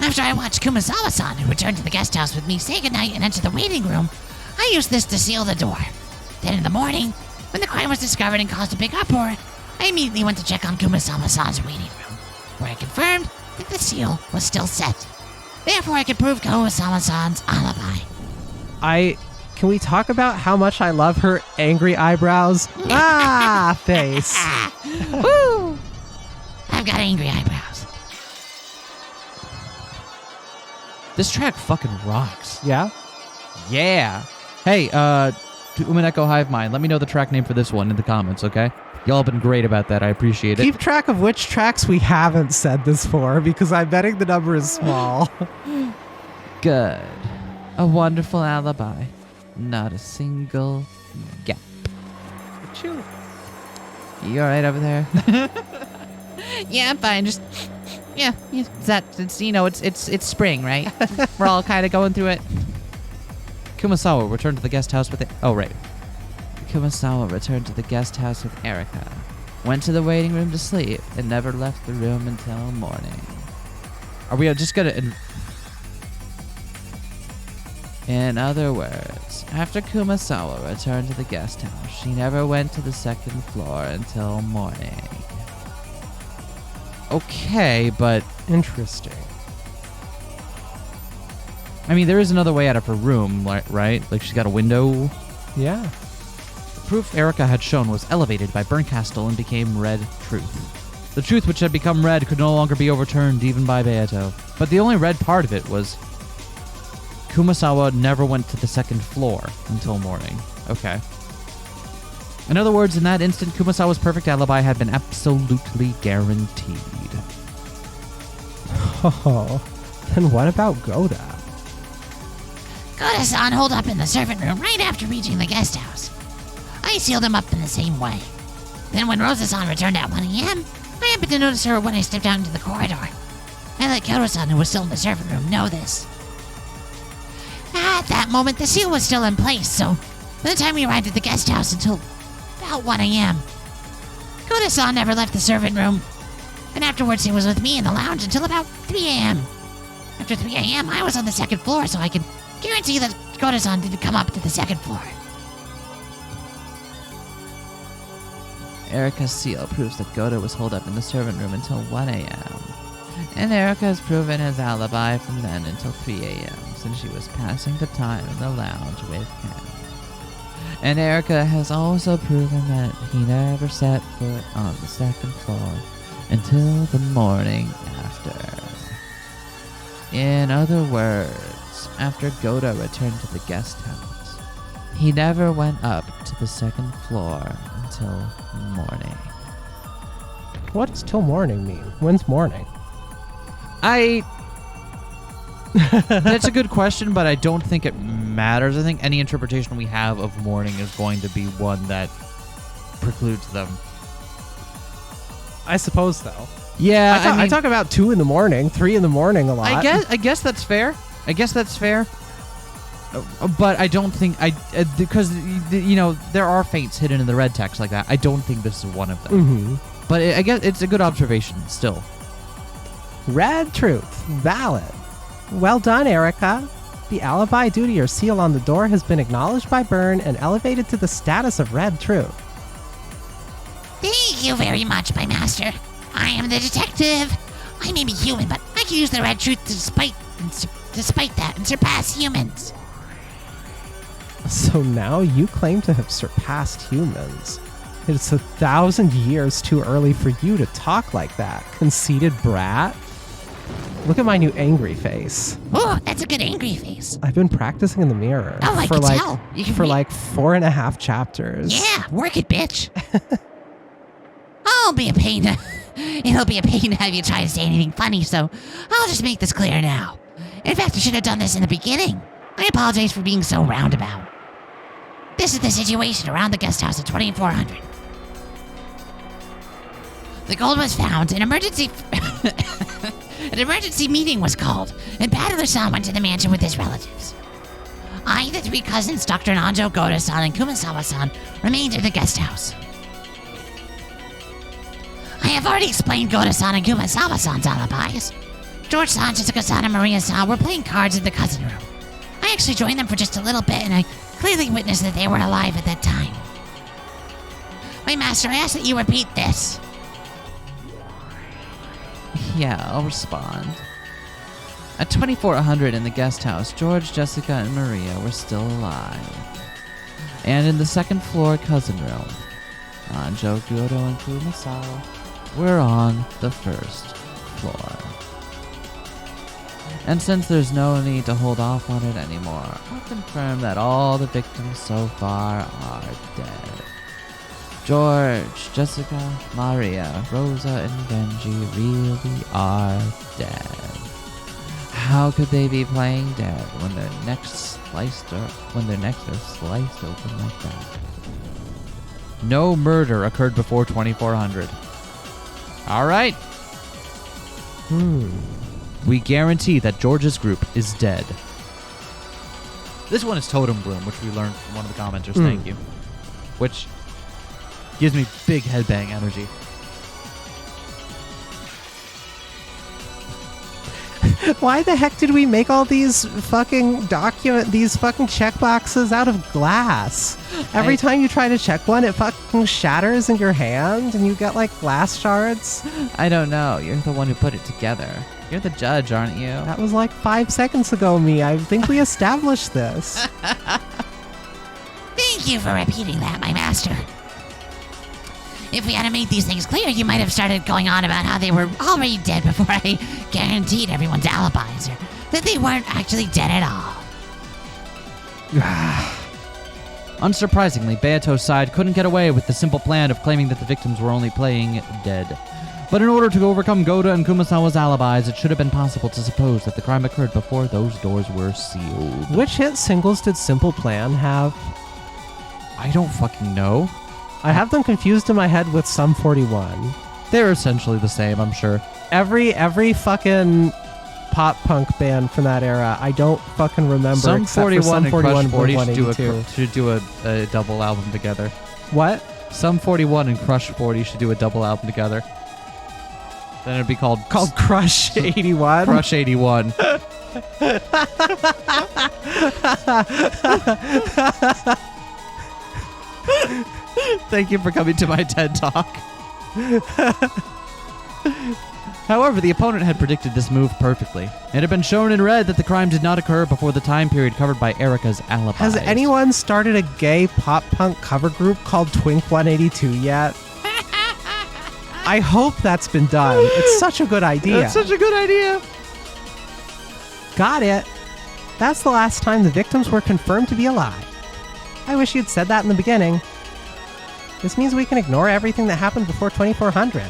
After I watched Kumasawa-san, who returned to the guest house with me, say goodnight and enter the waiting room, I used this to seal the door. Then in the morning, when the crime was discovered and caused a big uproar, I immediately went to check on Kumasawa-san's waiting room, where I confirmed that the seal was still set. Therefore, I could prove Kumasawa-san's alibi. Can we talk about how much I love her angry eyebrows? Face. Woo! I've got angry eyebrows. This track fucking rocks. Yeah? Yeah. Hey, to Umineko Hive Mind, let me know the track name for this one in the comments, okay? Y'all have been great about that. I appreciate it. Keep track of which tracks we haven't said this for, because I'm betting the number is small. Good. A wonderful alibi. Not a single gap. Achoo. You all right over there? Yeah, I'm fine. Just, yeah. It's spring, right? We're all kind of going through it. Kumasawa returned to the guest house with it. Oh, right. Kumasawa returned to the guest house with Erika, went to the waiting room to sleep, and never left the room until morning. Are we just gonna... In other words, after Kumasawa returned to the guest house, she never went to the second floor until morning. Okay, but... Interesting. I mean, there is another way out of her room, right? Like, she's got a window. Yeah. The proof Erika had shown was elevated by Bernkastel and became red truth. The truth which had become red could no longer be overturned even by Beato. But the only red part of it was... Kumasawa never went to the second floor until morning. Okay. In other words, in that instant, Kumasawa's perfect alibi had been absolutely guaranteed. Oh, then what about Goda? Goda-san holed up in the servant room right after reaching the guest house. I sealed him up in the same way. Then when Rosa-san returned at 1 a.m., I happened to notice her when I stepped out into the corridor. I let Kyoto-san, who was still in the servant room, know this. At that moment, the seal was still in place, so by the time we arrived at the guest house until about 1 a.m., Goda-san never left the servant room. And afterwards, he was with me in the lounge until about 3 a.m. After 3 a.m., I was on the second floor, so I can guarantee that Goda-san didn't come up to the second floor. Erika's seal proves that Goda was holed up in the servant room until 1 a.m. And Erika has proven his alibi from then until 3 a.m. since she was passing the time in the lounge with him. And Erika has also proven that he never set foot on the second floor until the morning after. In other words, after Goda returned to the guest house, he never went up to the second floor until morning. What does till morning mean? When's morning? That's a good question, but I don't think it matters. I think any interpretation we have of morning is going to be one that precludes them. I suppose, though. Yeah, I talk about 2 in the morning, 3 in the morning a lot. I guess that's fair. But I don't think because there are feints hidden in the red text like that. I don't think this is one of them. Mm-hmm. But I guess it's a good observation still. Red truth. Valid. Well done, Erika. The alibi due to your seal on the door has been acknowledged by Byrne and elevated to the status of red truth. Thank you very much, my master. I am the detective. I may be human, but I can use the red truth despite that and surpass humans. So now you claim to have surpassed humans. It's 1,000 years too early for you to talk like that, conceited brat. Look at my new angry face. Oh, that's a good angry face. I've been practicing in the mirror Oh, I for can tell. You can for like 4.5 chapters. Yeah, work it, bitch. It'll be a pain to have you try to say anything funny, so I'll just make this clear now. In fact, I should have done this in the beginning. I apologize for being so roundabout. This is the situation around the guest house at 2400. The gold was found, an emergency meeting was called, and Battler-san went to the mansion with his relatives. I, the 3 cousins, Dr. Nanjo, Goda-san, and Kumasawa-san, remained in the guest house. I have already explained Goda-san and Kumasawa-san's alibis. George-san, Shizuka-san, and Maria-san were playing cards in the cousin room. I actually joined them for just a little bit, and I clearly witnessed that they were alive at that time. My master, I ask that you repeat this. Yeah, I'll respond. At 2400 in the guest house, George, Jessica, and Maria were still alive. And in the second floor cousin room, Anjo, Kyoto, and Kumasawa were on the first floor. And since there's no need to hold off on it anymore, I'll confirm that all the victims so far are dead. George, Jessica, Maria, Rosa, and Genji really are dead. How could they be playing dead when their necks are sliced open like that? No murder occurred before 2400. All right. We guarantee that George's group is dead. This one is Totem Bloom, which we learned from one of the commenters. Thank you. Which gives me big headbang energy. Why the heck did we make all these fucking checkboxes out of glass? Every time you try to check one, it fucking shatters in your hand and you get like glass shards. I don't know. You're the one who put it together. You're the judge, aren't you? That was like 5 seconds ago, me. I think we established this. Thank you for repeating that, my master. If we hadn't made these things clear, you might have started going on about how they were already dead before I guaranteed everyone's alibis, or that they weren't actually dead at all. Unsurprisingly, Beato's side couldn't get away with the simple plan of claiming that the victims were only playing dead. But in order to overcome Goda and Kumasawa's alibis, it should have been possible to suppose that the crime occurred before those doors were sealed. Which hit singles did Simple Plan have? I don't fucking know. I have them confused in my head with Sum 41. They're essentially the same, I'm sure. Every fucking pop punk band from that era, I don't fucking remember. Sum except 41 for Sum and 41 Crush 40 182. should do a double album together. What? Sum 41 and Crush 40 should do a double album together. Then it'd be called Crush 81. Crush 81. Thank you for coming to my TED Talk. However, the opponent had predicted this move perfectly. It had been shown in red that the crime did not occur before the time period covered by Erica's alibi. Has anyone started a gay pop punk cover group called Twink 182 yet? I hope that's been done. It's such a good idea. That's such a good idea. Got it. That's the last time the victims were confirmed to be alive. I wish you'd said that in the beginning. This means we can ignore everything that happened before 2400.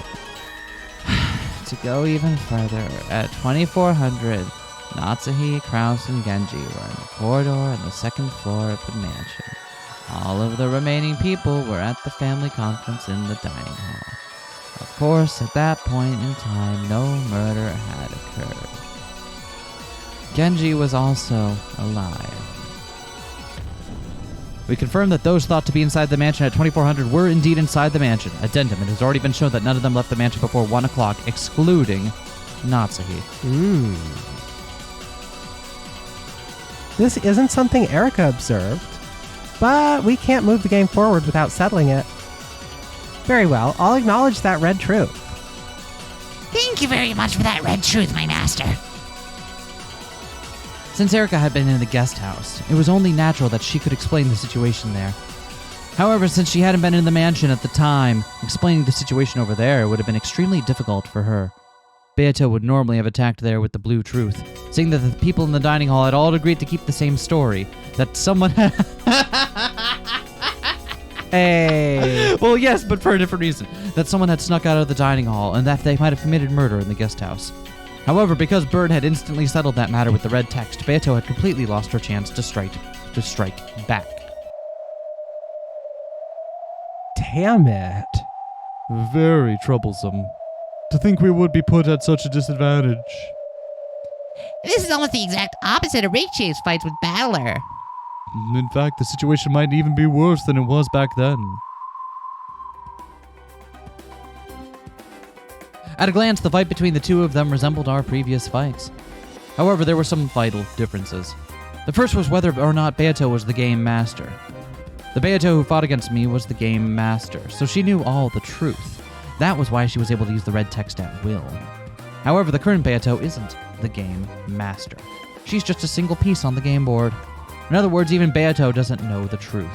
To go even further, at 2400, Natsuhi, Kraus, and Genji were in the corridor on the second floor of the mansion. All of the remaining people were at the family conference in the dining hall. Of course, at that point in time, no murder had occurred. Genji was also alive. We confirm that those thought to be inside the mansion at 2400 were indeed inside the mansion. Addendum, it has already been shown that none of them left the mansion before 1 o'clock, excluding Natsuhi. This isn't something Erica observed, but we can't move the game forward without settling it. Very well, I'll acknowledge that red truth. Thank you very much for that red truth, my master. Since Erica had been in the guest house, it was only natural that she could explain the situation there. However, since she hadn't been in the mansion at the time, explaining the situation over there would have been extremely difficult for her. Beato would normally have attacked there with the blue truth, seeing that the people in the dining hall had all agreed to keep the same story, that someone Hey. Well, yes, but for a different reason. That someone had snuck out of the dining hall and that they might have committed murder in the guest house. However, because Bird had instantly settled that matter with the red text, Beato had completely lost her chance to strike back. Damn it. Very troublesome. To think we would be put at such a disadvantage. This is almost the exact opposite of Ray Chase fights with Battler. In fact, the situation might even be worse than it was back then. At a glance, the fight between the two of them resembled our previous fights. However, there were some vital differences. The first was whether or not Beato was the game master. The Beato who fought against me was the game master, so she knew all the truth. That was why she was able to use the red text at will. However, the current Beato isn't the game master. She's just a single piece on the game board. In other words, even Beato doesn't know the truth.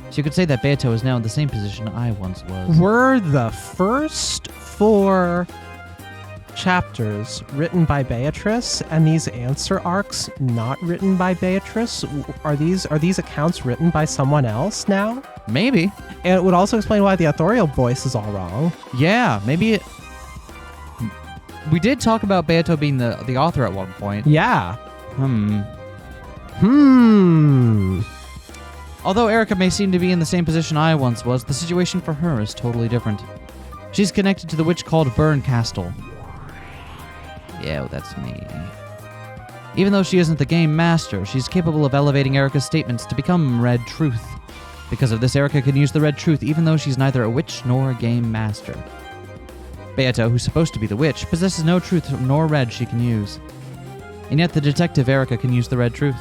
So you could say that Beato is now in the same position I once was. Were the first 4 chapters written by Beatrice and these answer arcs not written by Beatrice? Are these accounts written by someone else now? Maybe. And it would also explain why the authorial voice is all wrong. Yeah, maybe we did talk about Beato being the author at one point. Yeah. Although Erica may seem to be in the same position I once was, the situation for her is totally different. She's connected to the witch called Burn Castle. Yeah, that's me. Even though she isn't the game master, she's capable of elevating Erica's statements to become Red Truth. Because of this, Erica can use the Red Truth even though she's neither a witch nor a game master. Beato, who's supposed to be the witch, possesses no truth nor red she can use. And yet the detective Erica can use the Red Truth.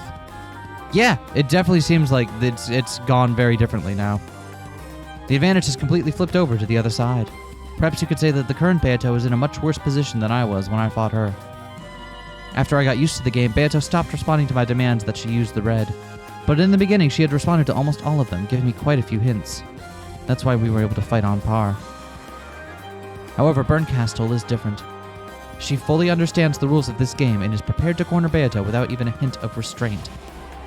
Yeah, it definitely seems like it's gone very differently now. The advantage has completely flipped over to the other side. Perhaps you could say that the current Beato is in a much worse position than I was when I fought her. After I got used to the game, Beato stopped responding to my demands that she use the red. But in the beginning, she had responded to almost all of them, giving me quite a few hints. That's why we were able to fight on par. However, Burncastle is different. She fully understands the rules of this game and is prepared to corner Beato without even a hint of restraint.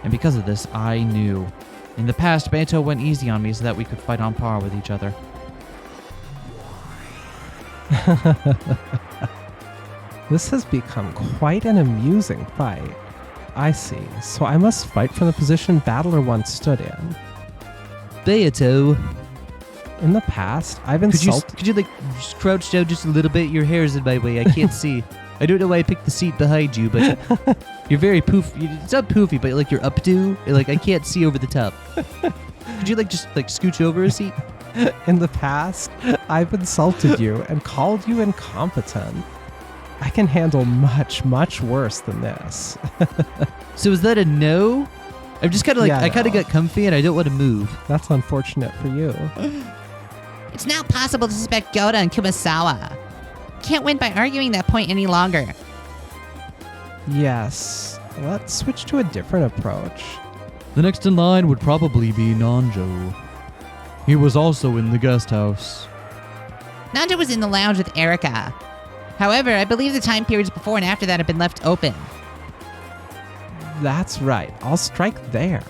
And because of this, I knew. In the past, Beato went easy on me so that we could fight on par with each other. This has become quite an amusing fight. I see. So I must fight from the position Battler once stood in. Beato. In the past, I've insulted... Could you just crouch down just a little bit? Your hair's in my way. I can't see. I don't know why I picked the seat behind you, but you're very poofy. It's not poofy, but like you're up to. Like I can't see over the top. Could you just scooch over a seat? In the past, I've insulted you and called you incompetent. I can handle much, much worse than this. So is that a no? I'm just kind of Yeah, I kind of no. got comfy and I don't want to move. That's unfortunate for you. It's now possible to suspect Goda and Kumasawa. Can't win by arguing that point any longer. Yes. Let's switch to a different approach. The next in line would probably be Nanjo. He was also in the guest house. Nanja was in the lounge with Erica. However, I believe the time periods before and after that have been left open. That's right. I'll strike there.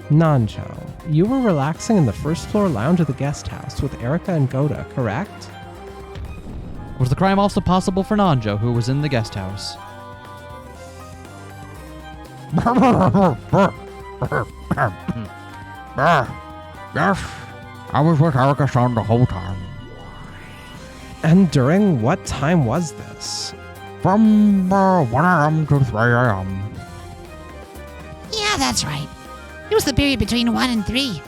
Nanjo, you were relaxing in the first floor lounge of the guest house with Erica and Goda, correct? Was the crime also possible for Nanjo, who was in the guest house? Yes, I was with Erica-san the whole time. And during what time was this? From 1 a.m. to 3 a.m. Yeah, that's right. It was the period between 1 and 3.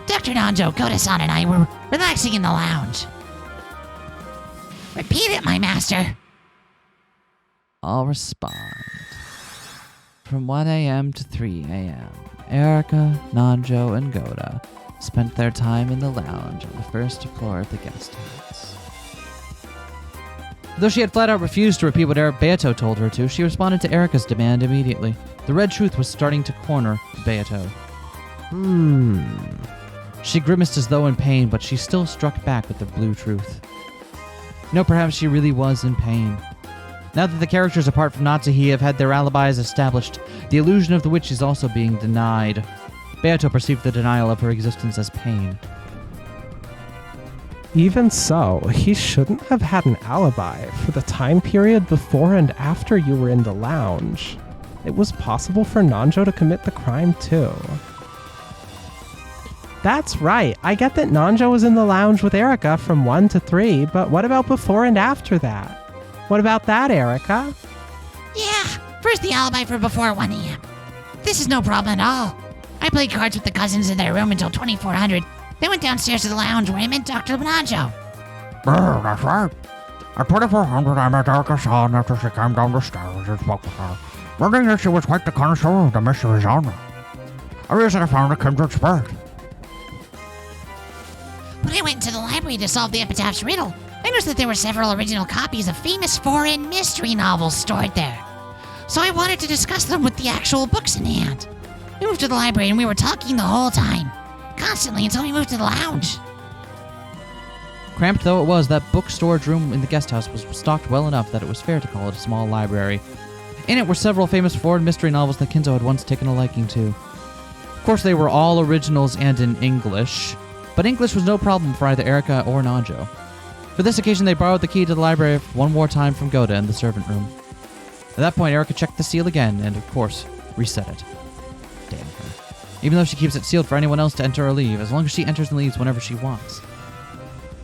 Dr. Nanjo, Koda-san, and I were relaxing in the lounge. Repeat it, my master. I'll respond. From 1 a.m. to 3 a.m., Erica, Nanjo, and Goda spent their time in the lounge on the first floor of the guest house. Though she had flat out refused to repeat what Beato told her to, she responded to Erica's demand immediately. The Red Truth was starting to corner Beato. She grimaced as though in pain, but she still struck back with the Blue Truth. No, perhaps she really was in pain. Now that the characters apart from Natsuhi have had their alibis established, the illusion of the witch is also being denied. Beato perceived the denial of her existence as pain. Even so, he shouldn't have had an alibi for the time period before and after you were in the lounge. It was possible for Nanjo to commit the crime too. That's right. I get that Nanjo was in the lounge with Erica from 1 to 3, but what about before and after that? What about that, Erica? Yeah, first the alibi for before 1 a.m. This is no problem at all. I played cards with the cousins in their room until 2400. Then went downstairs to the lounge where I met Dr. Nanjo. That's right. At 2400, I met Erica-san after she came down the stairs and spoke with her, learning that she was quite the connoisseur of the mystery genre. A reason I found a kindred spirit. When I went into the library to solve the epitaph's riddle, I noticed that there were several original copies of famous foreign mystery novels stored there. So I wanted to discuss them with the actual books in hand. We moved to the library and we were talking the whole time. Constantly until we moved to the lounge. Cramped though it was, that book storage room in the guest house was stocked well enough that it was fair to call it a small library. In it were several famous foreign mystery novels that Kinzo had once taken a liking to. Of course, they were all originals and in English, but English was no problem for either Erika or Nanjo. For this occasion, they borrowed the key to the library one more time from Goda in the servant room. At that point, Erika checked the seal again and, of course, reset it. Damn her. Even though she keeps it sealed for anyone else to enter or leave, as long as she enters and leaves whenever she wants.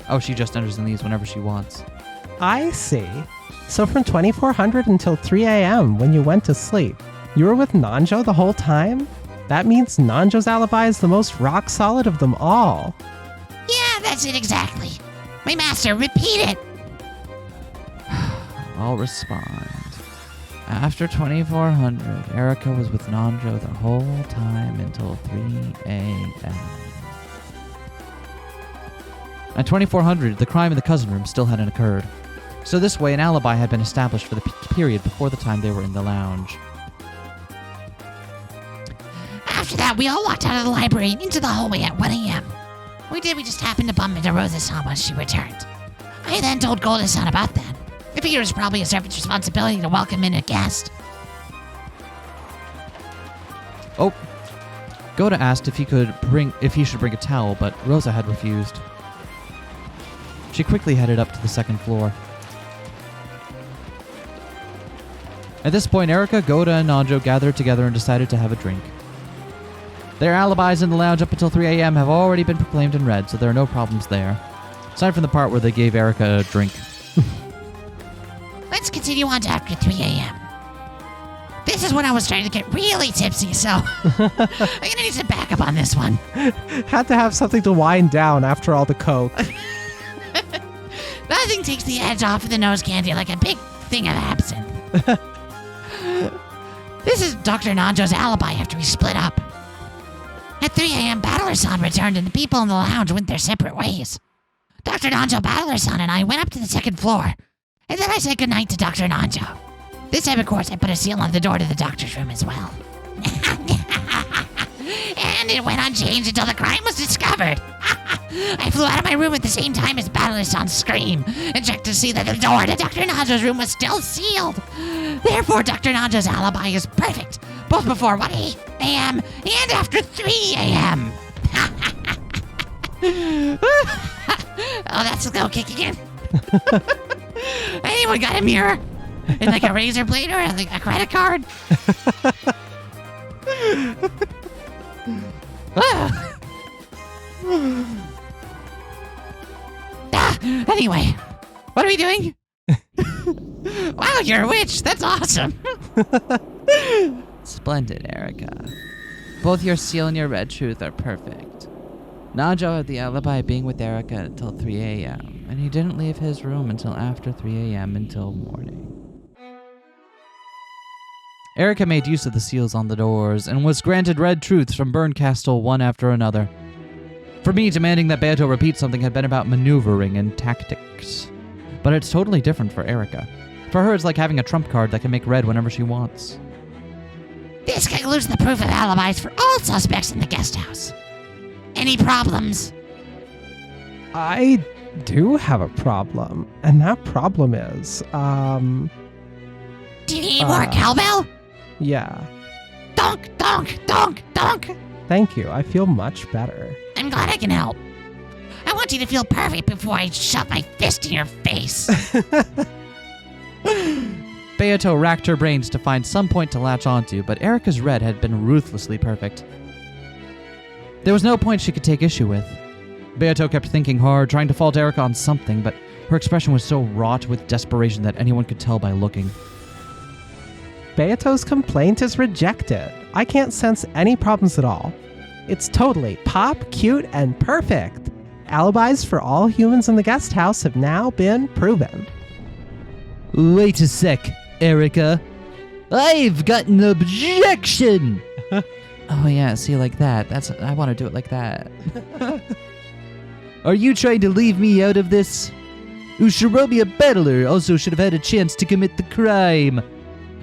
Oh, she just enters and leaves whenever she wants. I see. So from 2400 until 3 a.m. when you went to sleep, you were with Nanjo the whole time? That means Nanjo's alibi is the most rock solid of them all. Yeah, that's it exactly. My master, repeat it. I'll respond. After 2400, Erika was with Nanjo the whole time until 3 a.m. At 2400, the crime in the cousin room still hadn't occurred. So this way, an alibi had been established for the period before the time they were in the lounge. After that, we all walked out of the library and into the hallway at 1 a.m. We just happened to bump into Rosa-san once she returned. I then told Golden-san about that. I figured it was probably a servant's responsibility to welcome in a guest. Oh, Goda asked if he should bring a towel, but Rosa had refused. She quickly headed up to the second floor. At this point, Erika, Goda, and Nanjo gathered together and decided to have a drink. Their alibis in the lounge up until 3 a.m. have already been proclaimed and read, so there are no problems there. Aside from the part where they gave Erika a drink. Let's continue on to after 3 a.m. This is when I was trying to get really tipsy, so I'm gonna need some backup on this one. Had to have something to wind down after all the coke. Nothing takes the edge off of the nose candy like a big thing of absinthe. This is Dr. Nanjo's alibi after we split up. At 3 a.m., Battler-san returned and the people in the lounge went their separate ways. Dr. Nanjo, Battler-san, and I went up to the second floor, and then I said goodnight to Dr. Nanjo. This time, of course, I put a seal on the door to the doctor's room as well. And it went unchanged until the crime was discovered. I flew out of my room at the same time as Battler-san's scream and checked to see that the door to Dr. Nanjo's room was still sealed. Therefore, Dr. Nanjo's alibi is perfect, both before 1 a.m. and after 3 a.m. Oh, that's the kick again. Anyone got a mirror? And like a razor blade or like a credit card? Anyway, what are we doing? Wow, you're a witch. That's awesome. Splendid, Erika. Both your seal and your red truth are perfect. Nanjo had the alibi being with Erika until 3 a.m., and he didn't leave his room until after 3 a.m. until morning. Erika made use of the seals on the doors, and was granted red truths from Burn Castle one after another. For me, demanding that Beato repeat something had been about maneuvering and tactics. But it's totally different for Erika. For her, it's like having a trump card that can make red whenever she wants. This concludes the proof of alibis for all suspects in the guest house. Any problems? I do have a problem, and that problem is, Do you need more cowbell? yeah. Donk, donk, donk, donk. Thank you, I feel much better. I'm glad I can help. I want you to feel perfect before I shove my fist in your face. Beato racked her brains to find some point to latch onto, but Erika's red had been ruthlessly perfect. There was no point she could take issue with. Beato kept thinking hard, trying to fault Erika on something, but her expression was so wrought with desperation that anyone could tell by looking. Beato's complaint is rejected. I can't sense any problems at all. It's totally pop, cute, and perfect. Alibis for all humans in the guest house have now been proven. Wait a sec, Erika. I've got an objection! Oh yeah, see, like that. I want to do it like that. Are you trying to leave me out of this? Ushiromi, a battler, also should have had a chance to commit the crime.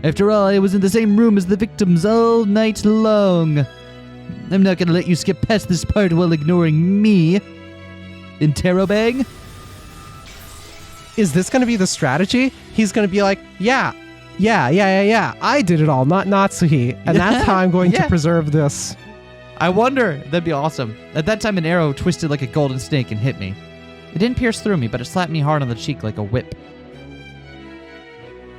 After all, I was in the same room as the victims all night long. I'm not gonna let you skip past this part while ignoring me. Interrobang? Is this going to be the strategy? He's going to be like, yeah, I did it all, not Natsuhi. And that's how I'm going to preserve this. I wonder. That'd be awesome. At that time, an arrow twisted like a golden snake and hit me. It didn't pierce through me, but it slapped me hard on the cheek like a whip.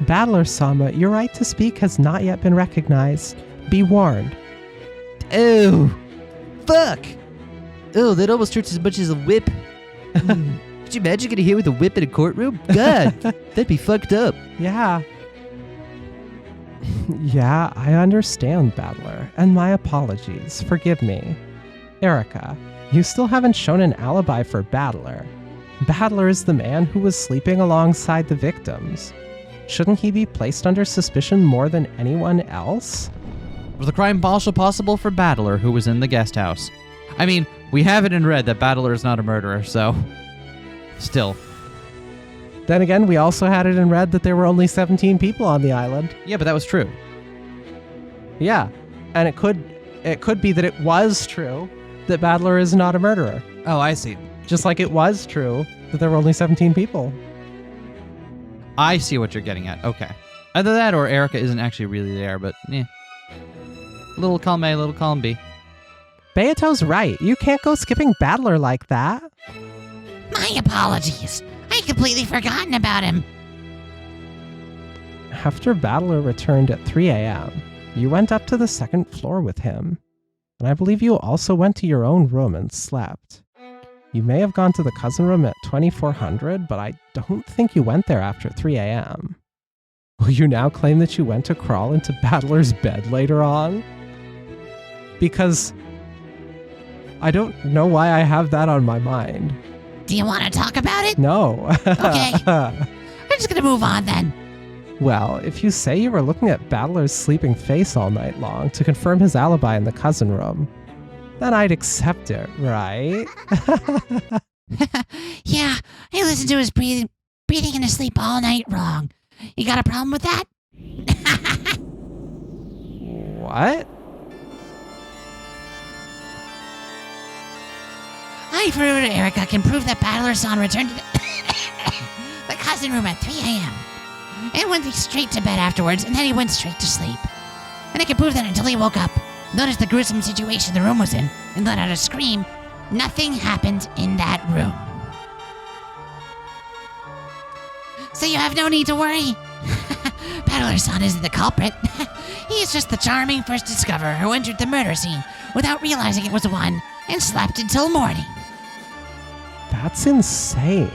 Battler Sama, your right to speak has not yet been recognized. Be warned. Oh, fuck. Oh, that almost hurts as much as a whip. Could you imagine getting hit with a whip in a courtroom? God, that'd be fucked up. Yeah. Yeah, I understand, Battler, and my apologies. Forgive me. Erica, you still haven't shown an alibi for Battler. Battler is the man who was sleeping alongside the victims. Shouldn't he be placed under suspicion more than anyone else? Was the crime also possible for Battler, who was in the guest house? I mean, we have it in red that Battler is not a murderer, so... Still. Then again, we also had it in red that there were only 17 people on the island. Yeah, but that was true. Yeah, and it could be that it was true that Battler is not a murderer. Oh, I see. Just like it was true that there were only 17 people. I see what you're getting at. Okay. Either that or Erica isn't actually really there, but little column A, little column B. Beato's right. You can't go skipping Battler like that. My apologies. I'd completely forgotten about him. After Battler returned at 3 a.m., you went up to the second floor with him. And I believe you also went to your own room and slept. You may have gone to the cousin room at 2400, but I don't think you went there after 3 a.m. Will you now claim that you went to crawl into Battler's bed later on? Because I don't know why I have that on my mind. Do you want to talk about it? No. Okay. I'm just gonna move on then. Well, if you say you were looking at Battler's sleeping face all night long to confirm his alibi in the cousin room, then I'd accept it, right? Yeah, I listened to his breathing in his sleep all night long. You got a problem with that? What? I, Fruit Erica, can prove that Battler-san returned to the cousin room at 3 a.m. and went straight to bed afterwards, and then he went straight to sleep. And I can prove that until he woke up, noticed the gruesome situation the room was in, and let out a scream, nothing happened in that room. So you have no need to worry. Battler-san isn't the culprit. He is just the charming first discoverer who entered the murder scene without realizing it was one and slept until morning. That's insane.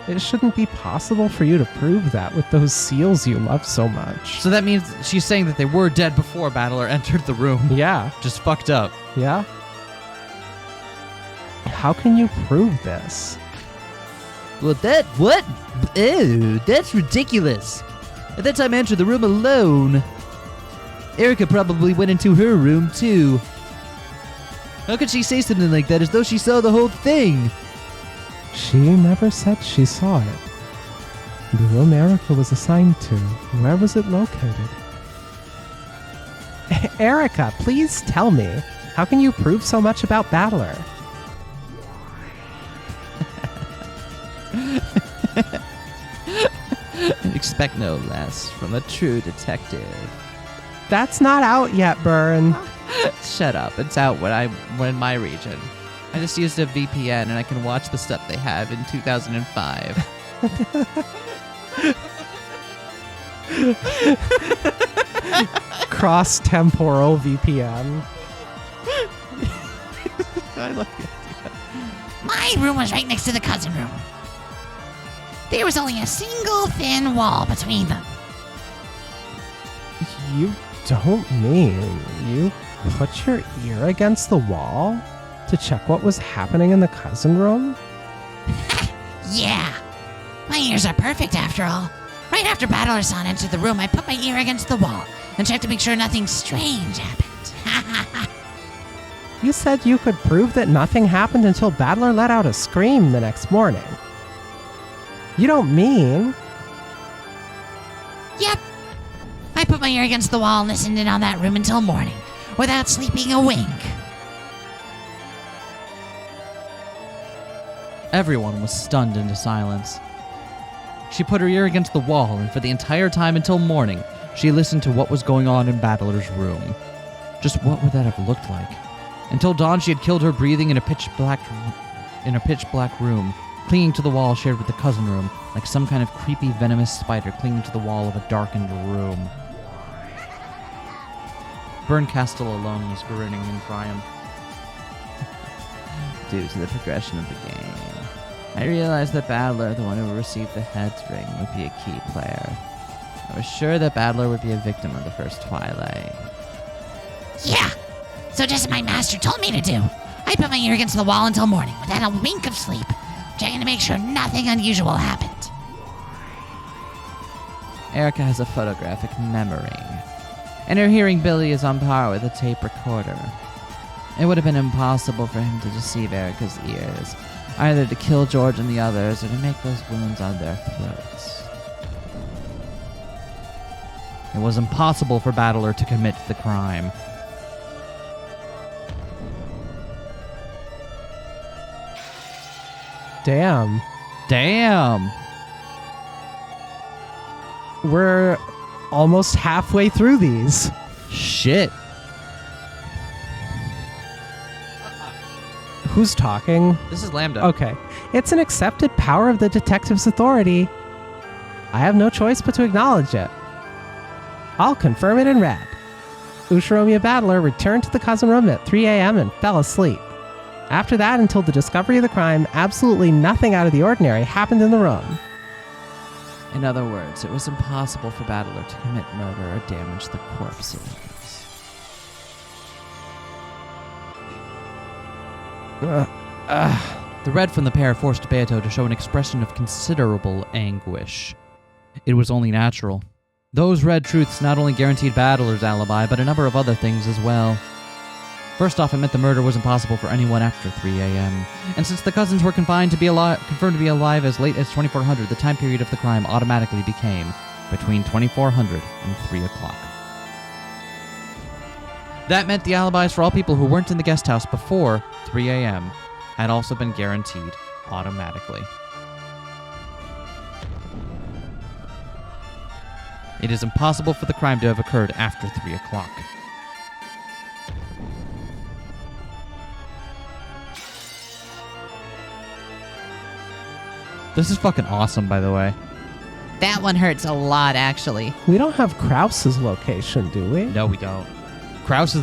It shouldn't be possible for you to prove that with those seals you love so much. So that means she's saying that they were dead before Battler entered the room. Yeah. Just fucked up. Yeah? How can you prove this? Well, what? Ew, that's ridiculous. At that time, I entered the room alone. Erica probably went into her room, too. How could she say something like that as though she saw the whole thing? She never said she saw it. The room Erica was assigned to, where was it located? Erica, please tell me. How can you prove so much about Battler? Expect no less from a true detective. That's not out yet, Burn. Shut up. It's out when in my region. I just used a VPN and I can watch the stuff they have in 2005. Cross-temporal VPN. I like it. My room was right next to the cousin room. There was only a single thin wall between them. You don't mean you put your ear against the wall to check what was happening in the cousin room? Yeah. My ears are perfect after all. Right after Battler-san entered the room, I put my ear against the wall and checked to make sure nothing strange happened. You said you could prove that nothing happened until Battler let out a scream the next morning. You don't mean... Yep. I put my ear against the wall and listened in on that room until morning, without sleeping a wink. Everyone was stunned into silence. She put her ear against the wall, and for the entire time until morning, she listened to what was going on in Battler's room. Just what would that have looked like? Until dawn, she had killed her breathing in a pitch black room, clinging to the wall shared with the cousin room, like some kind of creepy venomous spider clinging to the wall of a darkened room. Berncastle alone was grinning in triumph. Due to the progression of the game, I realized that Battler, the one who received the heads ring, would be a key player. I was sure that Battler would be a victim of the first Twilight. Yeah. So just as my master told me to do, I put my ear against the wall until morning without a wink of sleep, trying to make sure nothing unusual happened. Erica has a photographic memory, and her hearing ability is on par with a tape recorder. It would have been impossible for him to deceive Erica's ears, either to kill George and the others or to make those wounds on their throats. It was impossible for Battler to commit the crime. Damn. We're almost halfway through these. Shit. Who's talking? This is Lambda. Okay. It's an accepted power of the detective's authority. I have no choice but to acknowledge it. I'll confirm it in red. Ushiromiya Battler returned to the cousin room at 3 a.m. and fell asleep. After that, until the discovery of the crime, absolutely nothing out of the ordinary happened in the room. In other words, it was impossible for Battler to commit murder or damage the corpses. The red from the pair forced Beato to show an expression of considerable anguish. It was only natural. Those red truths not only guaranteed Battler's alibi, but a number of other things as well. First off, it meant the murder was impossible for anyone after 3 a.m. And since the cousins were confirmed to be alive as late as 2400, the time period of the crime automatically became between 2400 and 3 o'clock. That meant the alibis for all people who weren't in the guest house before 3 a.m. had also been guaranteed automatically. It is impossible for the crime to have occurred after 3 o'clock. This is fucking awesome, by the way. That one hurts a lot, actually. We don't have Krause's location, do we? No, we don't. Kraus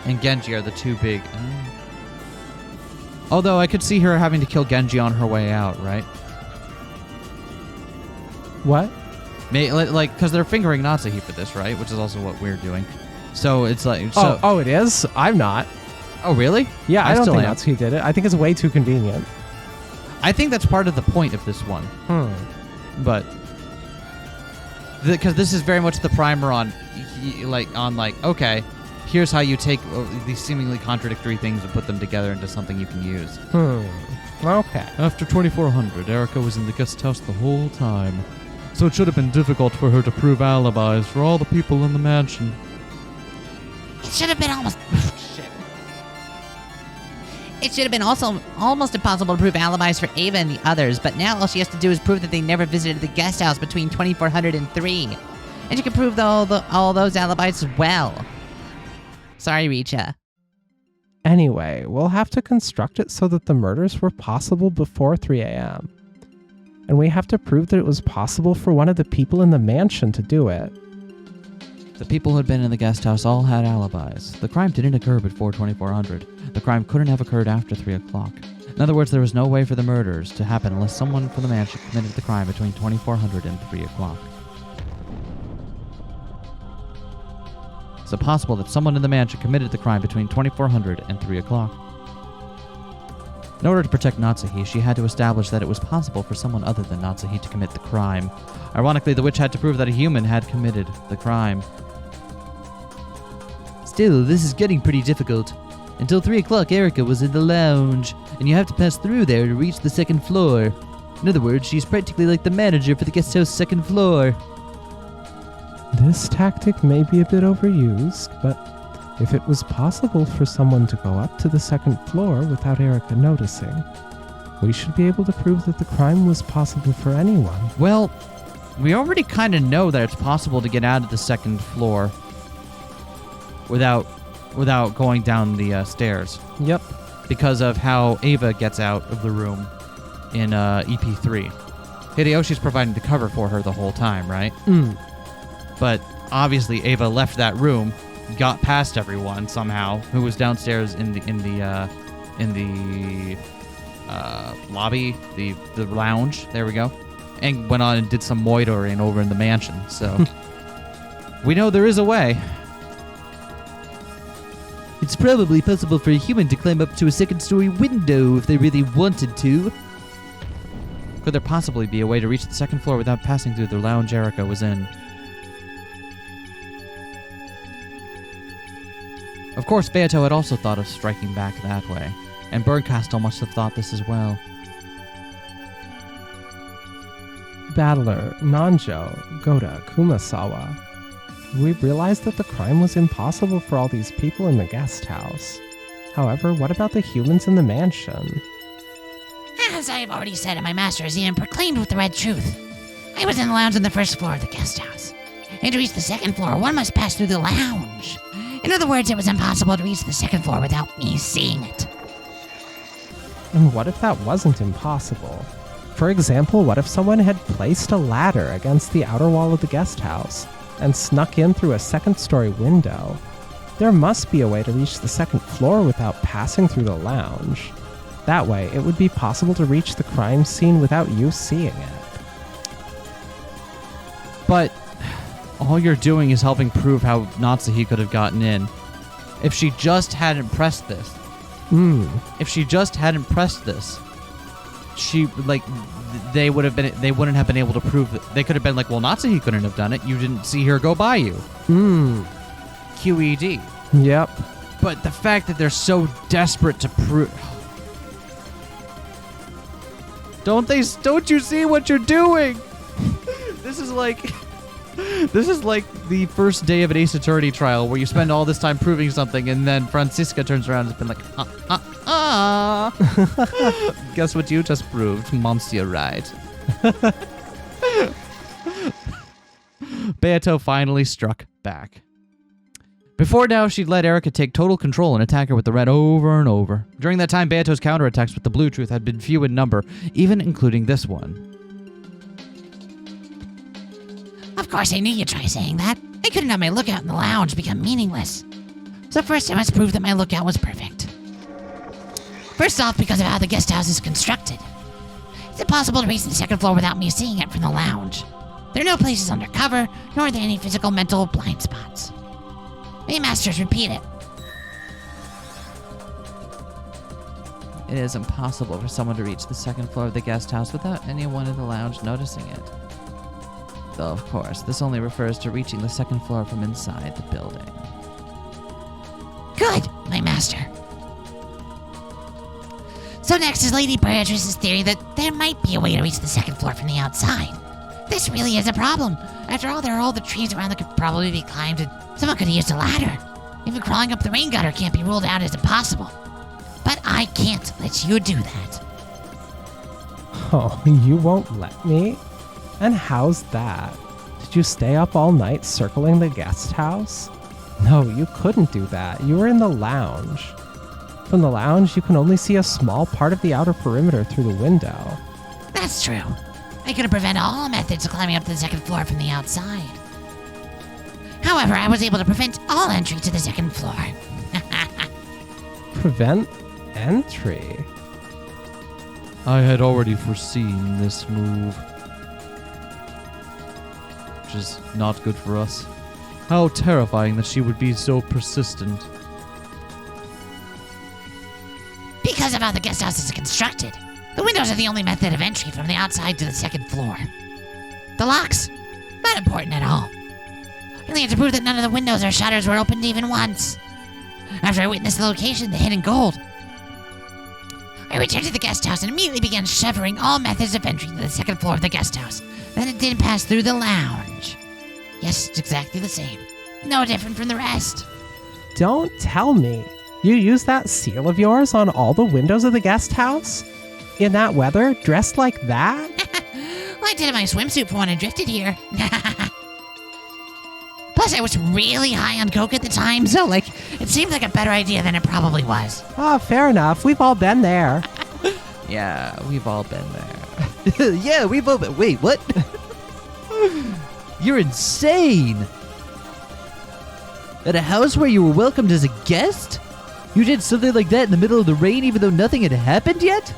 and Genji are the two big. Although I could see her having to kill Genji on her way out, right? What? Like, because they're fingering Natsuhi for this, right? Which is also what we're doing. So it's like. So, Oh, it is? I'm not. Oh, really? Yeah, I don't still think am. Natsuhi did it. I think it's way too convenient. I think that's part of the point of this one. But because this is very much the primer on okay, here's how you take these seemingly contradictory things and put them together into something you can use. Okay. After 2400, Erica was in the guest house the whole time. So it should have been difficult for her to prove alibis for all the people in the mansion. It should have been almost... It should have been also almost impossible to prove alibis for Ava and the others, but now all she has to do is prove that they never visited the guest house between 2400 and 3. And she can prove all those alibis as well. Sorry, Richa. Anyway, we'll have to construct it so that the murders were possible before 3 a.m. And we have to prove that it was possible for one of the people in the mansion to do it. The people who had been in the guest house all had alibis. The crime didn't occur before 2400. The crime couldn't have occurred after 3 o'clock. In other words, there was no way for the murders to happen unless someone from the mansion committed the crime between 2400 and 3 o'clock. It's possible that someone in the mansion committed the crime between 2400 and 3 o'clock. In order to protect Natsuhi, she had to establish that it was possible for someone other than Natsuhi to commit the crime. Ironically, the witch had to prove that a human had committed the crime. Still, this is getting pretty difficult. Until 3 o'clock, Erica was in the lounge, and you have to pass through there to reach the second floor. In other words, she's practically like the manager for the guest house second floor. This tactic may be a bit overused, but if it was possible for someone to go up to the second floor without Erica noticing, we should be able to prove that the crime was possible for anyone. Well, we already kind of know that it's possible to get out of the second floor without going down the stairs. Yep. Because of how Ava gets out of the room in EP3. Hideyoshi's providing the cover for her the whole time, right? But obviously Ava left that room, got past everyone somehow, who was downstairs in the lobby, the lounge. There we go, and went on and did some moitoring over in the mansion. So we know there is a way. It's probably possible for a human to climb up to a second-story window if they really wanted to. Could there possibly be a way to reach the second floor without passing through the lounge Erica was in? Of course, Beato had also thought of striking back that way, and Berncastle must have thought this as well. Battler, Nanjo, Goda, Kumasawa. We realized that the crime was impossible for all these people in the guest house. However, what about the humans in the mansion? As I have already said, my master has even proclaimed with the red truth. I was in the lounge on the first floor of the guest house. And to reach the second floor, one must pass through the lounge. In other words, it was impossible to reach the second floor without me seeing it. And what if that wasn't impossible? For example, what if someone had placed a ladder against the outer wall of the guest house and snuck in through a second-story window? There must be a way to reach the second floor without passing through the lounge. That way, it would be possible to reach the crime scene without you seeing it. But all you're doing is helping prove how Natsuhi could have gotten in. If she just hadn't pressed this. If she just hadn't pressed this, they wouldn't have been able to prove that. They could have been like, well, Natsuhi couldn't have done it. You didn't see her go by you. QED. Yep. But the fact that they're so desperate to prove. Don't you see what you're doing? This is like the first day of an Ace Attorney trial where you spend all this time proving something and then Francisca turns around and has been like, Guess what you just proved, Monsieur Right. Beato finally struck back. Before now, she'd let Erica take total control and attack her with the red over and over. During that time, Beato's counterattacks with the blue truth had been few in number, even including this one. Of course, I knew you'd try saying that. I couldn't have my lookout in the lounge become meaningless. So first I must prove that my lookout was perfect. First off, because of how the guest house is constructed. It's impossible to reach the second floor without me seeing it from the lounge. There are no places under cover, nor are there any physical mental blind spots. May masters repeat it. It is impossible for someone to reach the second floor of the guest house without anyone in the lounge noticing it. Though, of course, this only refers to reaching the second floor from inside the building. Good, my master. So next is Lady Beatrice's theory that there might be a way to reach the second floor from the outside. This really is a problem. After all, there are all the trees around that could probably be climbed, and someone could have used a ladder. Even crawling up the rain gutter can't be ruled out as impossible. But I can't let you do that. Oh, you won't let me? And how's that? Did you stay up all night circling the guest house? No, you couldn't do that. You were in the lounge. From the lounge, you can only see a small part of the outer perimeter through the window. That's true. I could have prevented all methods of climbing up to the second floor from the outside. However, I was able to prevent all entry to the second floor. Prevent entry? I had already foreseen this move. Which is not good for us. How terrifying that she would be so persistent. Because of how the guest house is constructed, the windows are the only method of entry from the outside to the second floor. The locks? Not important at all. I only had to prove that none of the windows or shutters were opened even once. After I witnessed the location of the hidden gold, I returned to the guest house and immediately began severing all methods of entry to the second floor of the guest house. Then it did pass through the lounge. Yes, it's exactly the same. No different from the rest. Don't tell me. You use that seal of yours on all the windows of the guest house? In that weather, dressed like that? Well, I did in my swimsuit for when I drifted here. Plus, I was really high on coke at the time, so, it seemed like a better idea than it probably was. Oh, fair enough. We've all been there. Yeah, we've all been there. Yeah, we've all been. Wait, what? You're insane. At a house where you were welcomed as a guest? You did something like that in the middle of the rain even though nothing had happened yet?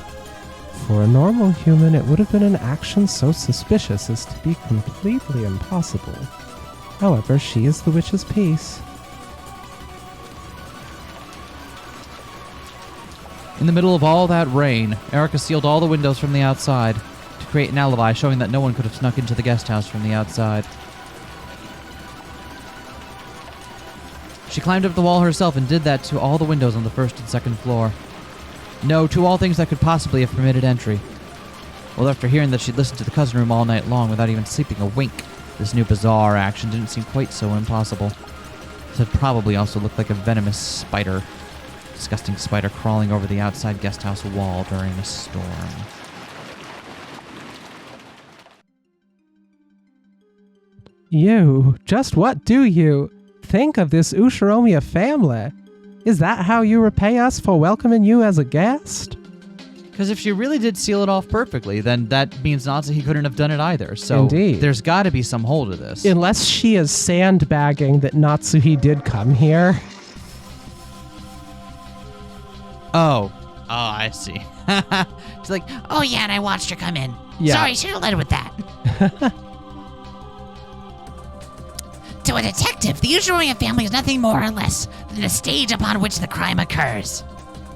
For a normal human, it would have been an action so suspicious as to be completely impossible. However, she is the witch's piece. In the middle of all that rain, Erica sealed all the windows from the outside to create an alibi showing that no one could have snuck into the guest house from the outside. She climbed up the wall herself and did that to all the windows on the first and second floor. No, to all things that could possibly have permitted entry. Well, after hearing that she'd listened to the cousin room all night long without even sleeping a wink, this new bizarre action didn't seem quite so impossible. It probably also looked like a venomous spider. Disgusting spider crawling over the outside guest house wall during a storm. You, just what do you think of this Ushiromiya family? Is that how you repay us for welcoming you as a guest? Because if she really did seal it off perfectly, then that means Natsuhi couldn't have done it either. So Indeed. There's got to be some hole to this. Unless she is sandbagging that Natsuhi did come here. Oh, I see. She's like, oh yeah, and I watched her come in. Yeah. Sorry, should have led with that. To a detective, the Ushiromiya family is nothing more or less than the stage upon which the crime occurs.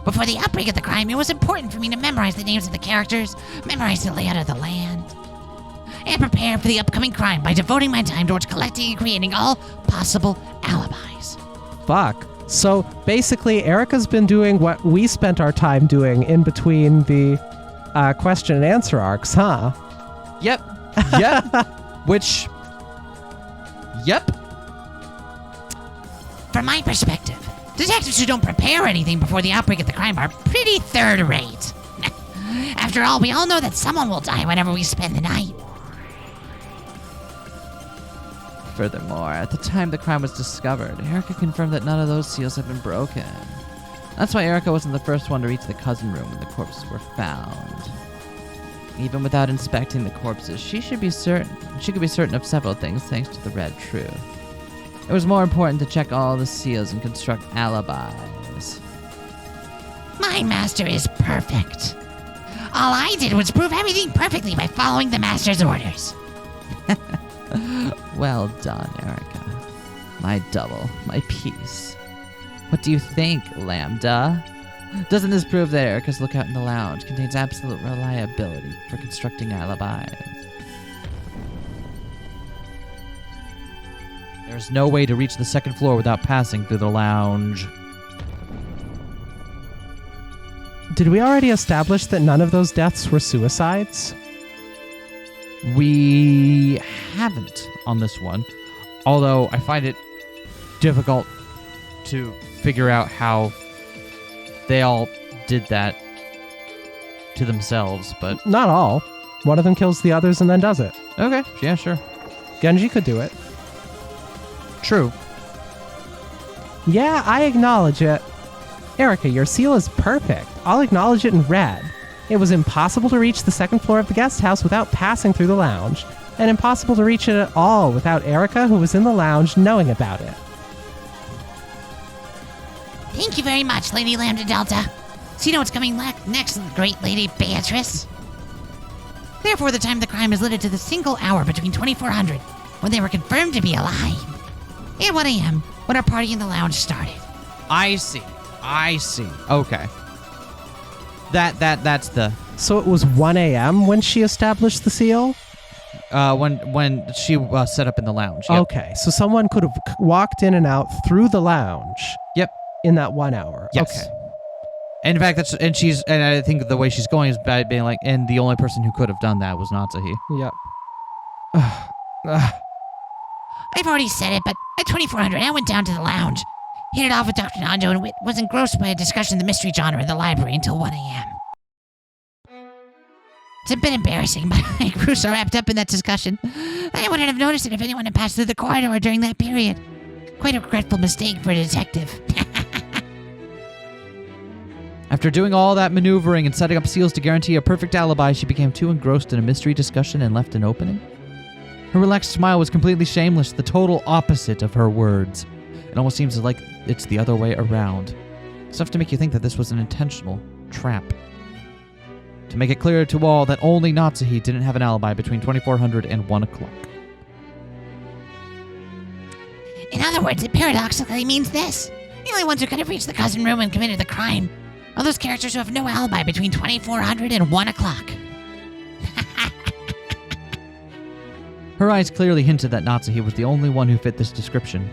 Before the outbreak of the crime, it was important for me to memorize the names of the characters, memorize the layout of the land, and prepare for the upcoming crime by devoting my time towards collecting and creating all possible alibis. Fuck. So basically, Erica's been doing what we spent our time doing in between the question and answer arcs, huh? Yep. Which... Yep. From my perspective, detectives who don't prepare anything before the outbreak of the crime are pretty third-rate. After all, we all know that someone will die whenever we spend the night. Furthermore, at the time the crime was discovered, Erica confirmed that none of those seals had been broken. That's why Erica wasn't the first one to reach the cousin room when the corpses were found. Even without inspecting the corpses, she could be certain of several things thanks to the Red Truth. It was more important to check all the seals and construct alibis. My master is perfect. All I did was prove everything perfectly by following the master's orders. Well done, Erica. My double, my piece. What do you think, Lambda? Doesn't this prove that Erica's lookout in the lounge contains absolute reliability for constructing alibis? There's no way to reach the second floor without passing through the lounge. Did we already establish that none of those deaths were suicides? We haven't on this one, although I find it difficult to figure out how they all did that to themselves, but... Not all. One of them kills the others and then does it. Okay, yeah, sure. Genji could do it. True. Yeah, I acknowledge it. Erica, your seal is perfect. I'll acknowledge it in red. It was impossible to reach the second floor of the guest house without passing through the lounge, and impossible to reach it at all without Erica, who was in the lounge, knowing about it. Thank you very much, Lady Lambda Delta. So you know what's coming next, great Lady Beatrice? Therefore, the time of the crime is limited to the single hour between 2400, when they were confirmed to be alive, and 1 a.m., when our party in the lounge started. I see. Okay. That's the... So it was 1 a.m. when she established the seal? When she set up in the lounge. Yep. Okay, so someone could have walked in and out through the lounge. Yep. In that 1 hour. Yes. Okay. In fact, and I think the way she's going is by being like, and the only person who could have done that was Natsuhi. Yep. I've already said it, but at 2400, I went down to the lounge, hit it off with Dr. Nanjo, and was engrossed by a discussion of the mystery genre in the library until 1 a.m. It's a bit embarrassing, but I grew so wrapped up in that discussion that I wouldn't have noticed it if anyone had passed through the corridor during that period. Quite a regretful mistake for a detective. After doing all that maneuvering and setting up seals to guarantee a perfect alibi, she became too engrossed in a mystery discussion and left an opening. Her relaxed smile was completely shameless, the total opposite of her words. It almost seems like it's the other way around. It's enough to make you think that this was an intentional trap. To make it clear to all that only Natsuhi didn't have an alibi between 2400 and 1 o'clock. In other words, it paradoxically means this. The only ones who could have reached the cousin room and committed the crime are those characters who have no alibi between 2400 and 1 o'clock. Her eyes clearly hinted that Natsuhi was the only one who fit this description.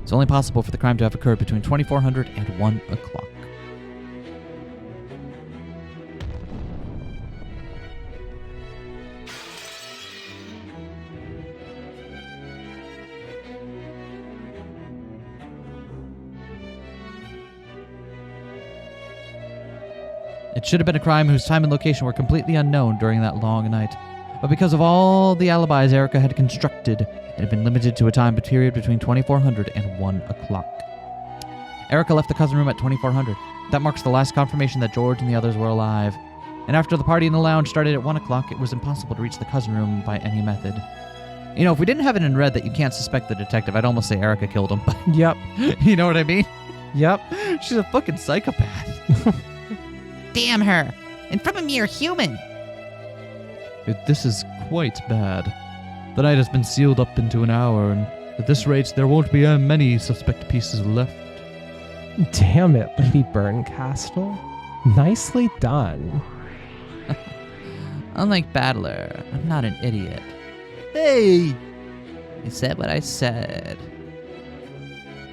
It's only possible for the crime to have occurred between 2400 and 1 o'clock. It should have been a crime whose time and location were completely unknown during that long night. But because of all the alibis Erica had constructed, it had been limited to a time period between 2400 and 1 o'clock. Erica left the cousin room at 2400. That marks the last confirmation that George and the others were alive. And after the party in the lounge started at 1 o'clock, it was impossible to reach the cousin room by any method. You know, if we didn't have it in red that you can't suspect the detective, I'd almost say Erica killed him. Yep. You know what I mean? Yep. She's a fucking psychopath. Damn her. And from a mere human. This is quite bad. The night has been sealed up into an hour, and at this rate, there won't be many suspect pieces left. Damn it, Lady Burncastle. Nicely done. Unlike Battler, I'm not an idiot. Hey! I said what I said.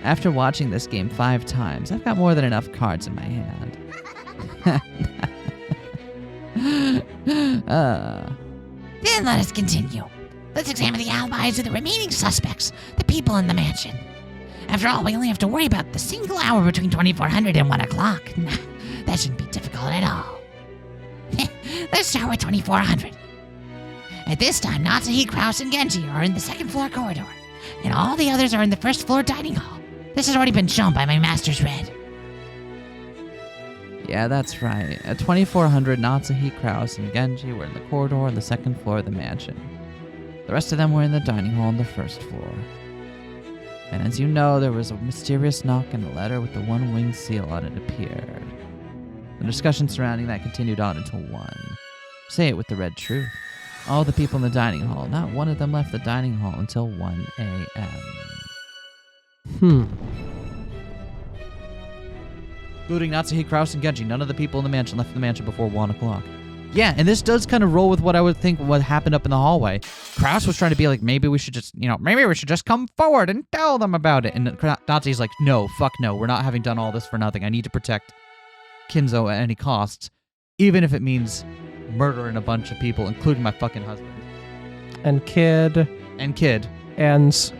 After watching this game 5 times, I've got more than enough cards in my hand. Then let us continue. Let's examine the alibis of the remaining suspects, the people in the mansion. After all, we only have to worry about the single hour between 2400 and 1 o'clock. That shouldn't be difficult at all. Let's start with 2400. At this time, Natsuhi, Kraus, and Genji are in the second floor corridor, and all the others are in the first floor dining hall. This has already been shown by my master's red. Yeah, that's right. At 2400, Natsuhi, Kraus, and Genji were in the corridor on the second floor of the mansion. The rest of them were in the dining hall on the first floor. And as you know, there was a mysterious knock and a letter with the one-winged seal on it appeared. The discussion surrounding that continued on until 1. Say it with the red truth. All the people in the dining hall, not one of them left the dining hall until 1 a.m. Including Natsuhi, Kraus, and Genji. None of the people in the mansion left the mansion before 1 o'clock. Yeah, and this does kind of roll with what I would think what happened up in the hallway. Kraus was trying to be like, maybe we should just come forward and tell them about it. And Natsuhi's like, no, fuck no. We're not having done all this for nothing. I need to protect Kinzo at any cost, even if it means murdering a bunch of people, including my fucking husband. And kid. And,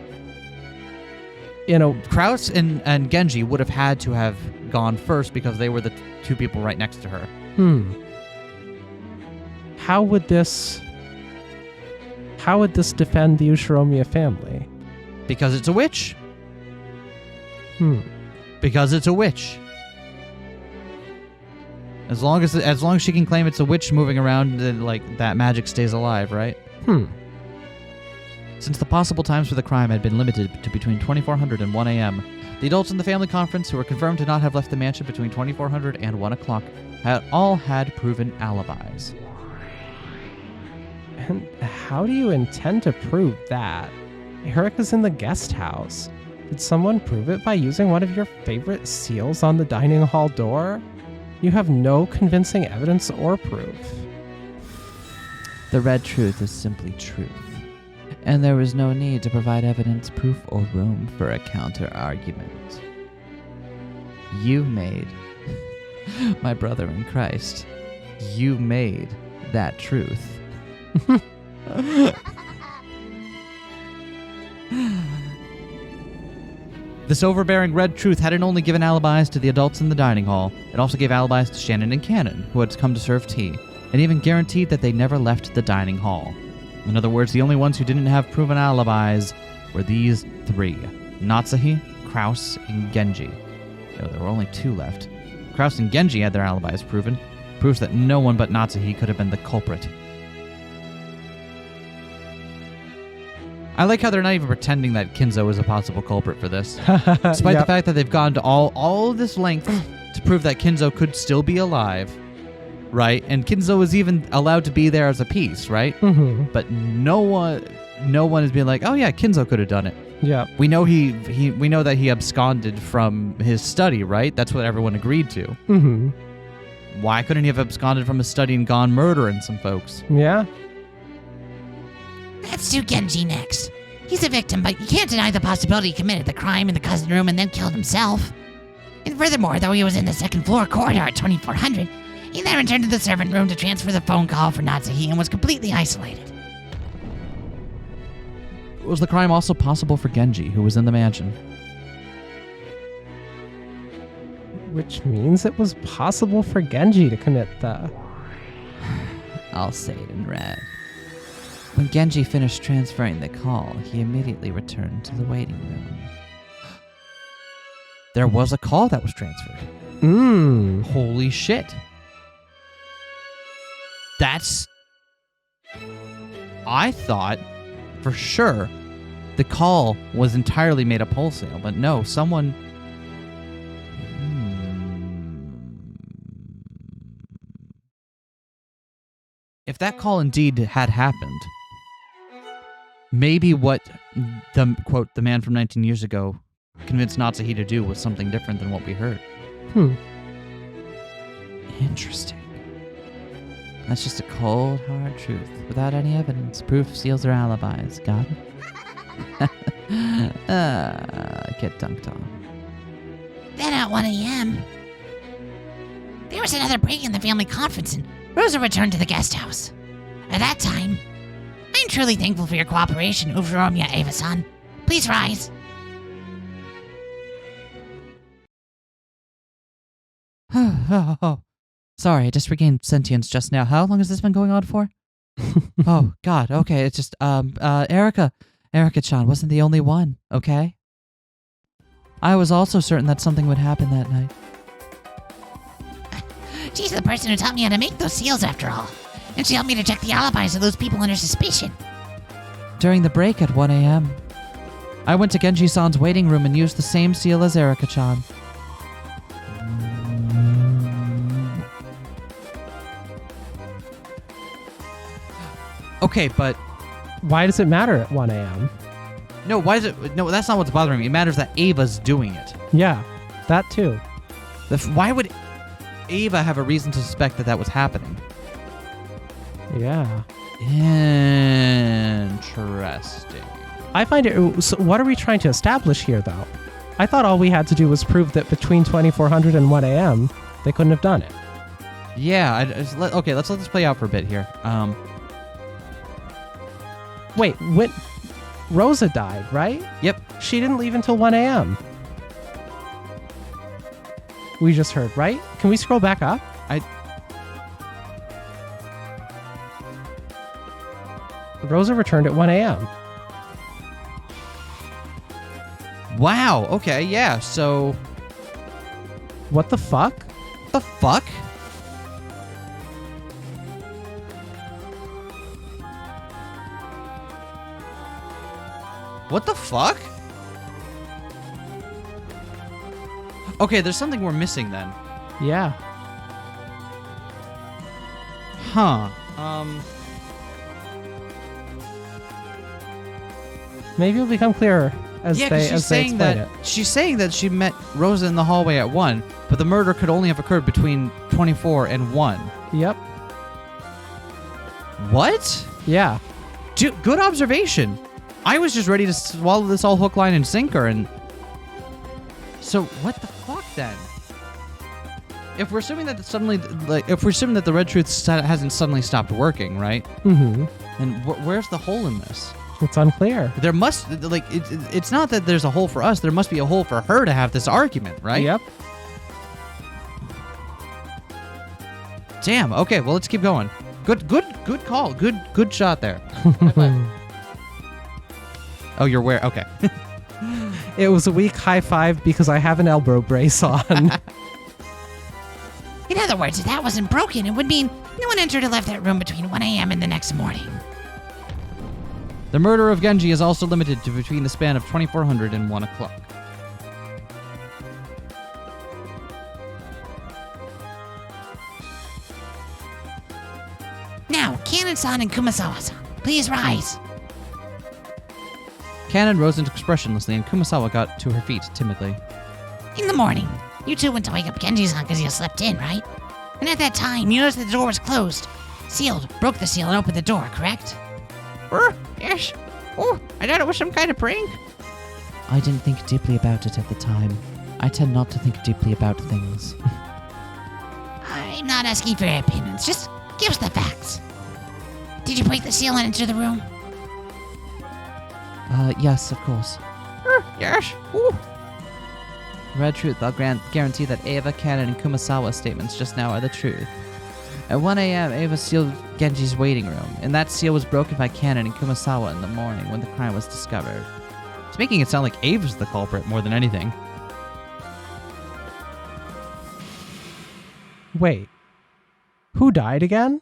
you know, Kraus and Genji would have had to have gone first because they were the 2 people right next to her. How would this defend the Ushiromiya family? Because it's a witch. Because it's a witch. As long as she can claim it's a witch moving around, then like that magic stays alive, right? Since the possible times for the crime had been limited to between 2400 and 1 a.m., the adults in the family conference who were confirmed to not have left the mansion between 2400 and 1 o'clock had proven alibis. And how do you intend to prove that? Erica's in the guest house. Did someone prove it by using one of your favorite seals on the dining hall door? You have no convincing evidence or proof. The red truth is simply truth. And there was no need to provide evidence, proof, or room for a counter-argument. You made My brother in Christ, you made that truth. This overbearing red truth hadn't only given alibis to the adults in the dining hall, it also gave alibis to Shannon and Cannon, who had come to serve tea, and even guaranteed that they never left the dining hall. In other words, the only ones who didn't have proven alibis were these three: Natsuhi, Kraus, and Genji. No, there were only two left. Kraus and Genji had their alibis proven, proves that no one but Natsuhi could have been the culprit. I like how they're not even pretending that Kinzo is a possible culprit for this. Despite the fact that they've gone to all of this length to prove that Kinzo could still be alive, right? And Kinzo is even allowed to be there as a piece, right? Mm-hmm. But no one is being like, oh yeah, Kinzo could have done it. Yeah. We know we know that he absconded from his study, right? That's what everyone agreed to. Mm-hmm. Why couldn't he have absconded from his study and gone murdering some folks? Yeah. Let's do Genji next. He's a victim, but you can't deny the possibility he committed the crime in the cousin room and then killed himself. And furthermore, though he was in the second floor corridor at 2400, he then returned to the servant room to transfer the phone call for Natsuhi and was completely isolated. Was the crime also possible for Genji, who was in the mansion? Which means it was possible for Genji to commit the... I'll say it in red. When Genji finished transferring the call, he immediately returned to the waiting room. There was a call that was transferred. Holy shit. I thought, for sure, the call was entirely made up wholesale, but no, someone... If that call indeed had happened, maybe what the, quote, the man from 19 years ago convinced Natsuhi to do was something different than what we heard. Interesting. That's just a cold, hard truth, without any evidence. Proof seals their alibis. Got it? Get dunked on. Then at 1 a.m., there was another break in the family conference and Rosa returned to the guest house. At that time, I'm truly thankful for your cooperation, Ufuromya Eva-san. Please rise. Oh, sorry, I just regained sentience just now. How long has this been going on for? Oh, God, okay, it's just, Erica-chan wasn't the only one, okay? I was also certain that something would happen that night. She's the person who taught me how to make those seals after all. And she helped me to check the alibis of those people under suspicion. During the break at 1 a.m., I went to Genji-san's waiting room and used the same seal as Erica-chan. Okay, but... Why does it matter at 1 a.m.? No, why is it... No, that's not what's bothering me. It matters that Ava's doing it. Yeah, that too. Why would Ava have a reason to suspect that that was happening? Yeah. Interesting. I find it... So what are we trying to establish here, though? I thought all we had to do was prove that between 2400 and 1 a.m., they couldn't have done it. Yeah, okay, let's let this play out for a bit here. Wait, when... Rosa died, right? Yep. She didn't leave until 1 a.m. We just heard, right? Can we scroll back up? Rosa returned at 1 a.m. Wow, okay, yeah, so... What the fuck? The fuck? What the fuck? Okay, there's something we're missing then. Yeah. Huh. Maybe it'll become clearer as Yeah, they she's saying explain that it. she's saying that she met Rosa in the hallway at 1, but the murder could only have occurred between 24 and 1. Yep. What? Yeah. Dude, good observation. I was just ready to swallow this all hook, line, and sinker, and... So, what the fuck, then? if we're assuming that if we're assuming that the red truth hasn't suddenly stopped working, right? Mm-hmm. Then where's the hole in this? It's unclear. There must it's not that there's a hole for us. There must be a hole for her to have this argument, right? Yep. Damn. Okay. Well, let's keep going. Good call. Good shot there. High five. Oh, you're where? Okay. It was a weak high five because I have an elbow brace on. In other words, if that wasn't broken, it would mean no one entered or left that room between 1 a.m. and the next morning. The murder of Genji is also limited to between the span of 2400 and 1 o'clock. Now, Kanon-san and Kumasawa-san, please rise. Kanon rose expressionlessly, and Kumasawa got to her feet timidly. In the morning, you two went to wake up Genji-san because you slept in, right? And at that time, you noticed that the door was closed. Sealed, broke the seal and opened the door, correct? Yes. Oh, I thought it was some kind of prank. I didn't think deeply about it at the time. I tend not to think deeply about things. I'm not asking for your opinions, just give us the facts. Did you break the seal and enter the room? Yes, of course. Yes. Ooh. Red Truth, I'll guarantee that Ava, Kanon, and Kumasawa's statements just now are the truth. At 1 a.m., Ava sealed Genji's waiting room, and that seal was broken by Kanon and Kumasawa in the morning when the crime was discovered. It's making it sound like Ava's the culprit more than anything. Wait. Who died again?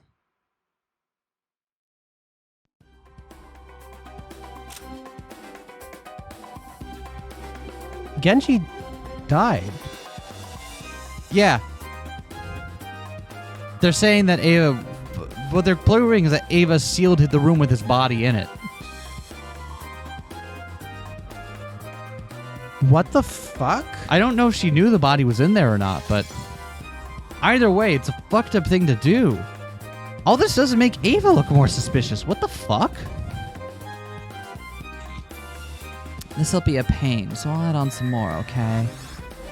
Genji died. Yeah. They're saying that Ava... What they're proving is that Ava sealed the room with his body in it. What the fuck? I don't know if she knew the body was in there or not, but... Either way, it's a fucked up thing to do. All this doesn't make Ava look more suspicious. What the fuck? This'll be a pain, so I'll add on some more, okay?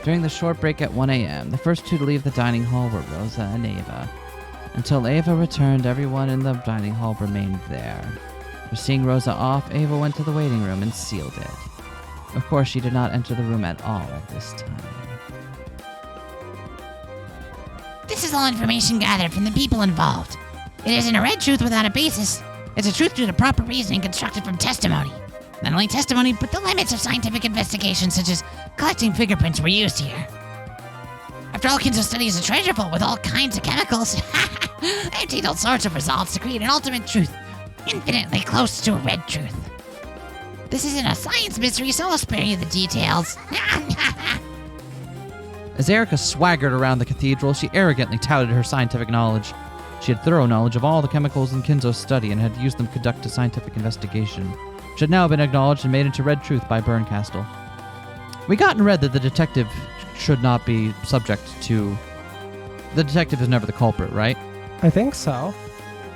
During the short break at 1 a.m., the first two to leave the dining hall were Rosa and Ava. Until Ava returned, everyone in the dining hall remained there. For seeing Rosa off, Ava went to the waiting room and sealed it. Of course, she did not enter the room at all at this time. This is all information gathered from the people involved. It isn't a red truth without a basis. It's a truth due to proper reasoning constructed from testimony. Not only testimony, but the limits of scientific investigation, such as collecting fingerprints, were used here. After all, Kinzo studies a treasure vault with all kinds of chemicals. They obtained all sorts of results to create an ultimate truth, infinitely close to a red truth. This isn't a science mystery, so I'll spare you the details. As Erica swaggered around the cathedral, she arrogantly touted her scientific knowledge. She had thorough knowledge of all the chemicals in Kinzo's study and had used them to conduct a scientific investigation, which had now been acknowledged and made into red truth by Berncastle. We got and read that the detective should not be subject to... The detective is never the culprit, right? I think so.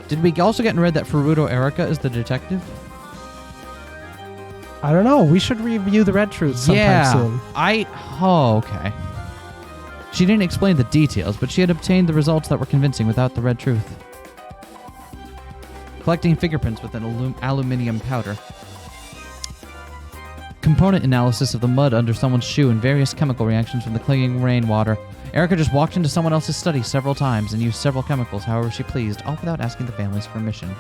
Did we also get and read that Furuto Erica is the detective? I don't know. We should review the red truth sometime soon. Oh, okay. She didn't explain the details, but she had obtained the results that were convincing without the red truth. Collecting fingerprints with an aluminium powder. Component analysis of the mud under someone's shoe and various chemical reactions from the clinging rainwater. Erica just walked into someone else's study several times and used several chemicals however she pleased, all without asking the family's permission.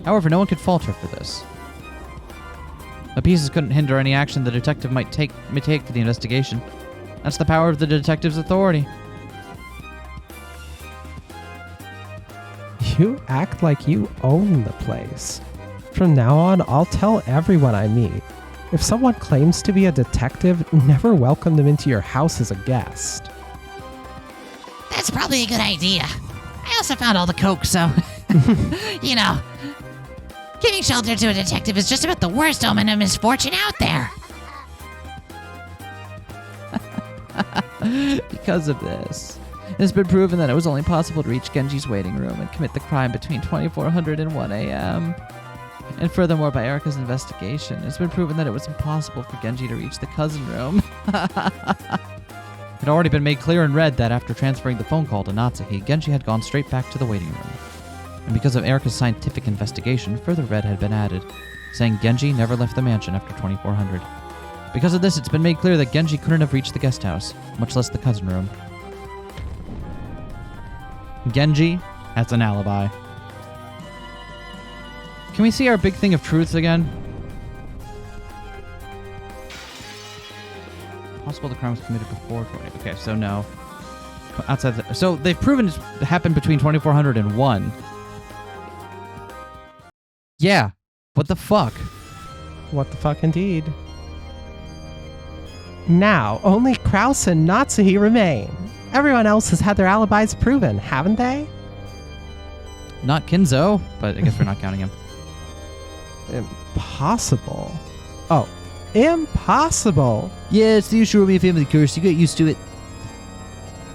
However, no one could fault her for this. The pieces couldn't hinder any action the detective might take for the investigation. That's the power of the detective's authority. You act like you own the place. From now on, I'll tell everyone I meet. If someone claims to be a detective, never welcome them into your house as a guest. That's probably a good idea. I also found all the coke, so... you know... Giving shelter to a detective is just about the worst omen of misfortune out there. Because of this, it has been proven that it was only possible to reach Genji's waiting room and commit the crime between 2400 and 1 a.m. And furthermore, by Erica's investigation, it's been proven that it was impossible for Genji to reach the cousin room. had already been made clear in red that after transferring the phone call to Natsuhi, Genji had gone straight back to the waiting room. And because of Erika's scientific investigation, further red had been added, saying Genji never left the mansion after 2400. Because of this, it's been made clear that Genji couldn't have reached the guest house, much less the cousin room. Genji has an alibi. Can we see our big thing of truths again? Possible the crime was committed before 20. Okay, so no. Outside so they've proven it happened between 2400 and 1. Yeah. What the fuck? What the fuck indeed. Now, only Kraus and Natsuhi remain. Everyone else has had their alibis proven, haven't they? Not Kinzo, but I guess we're not counting him. Impossible. Oh, impossible. Yeah, it's the Ushirumi family curse. You get used to it.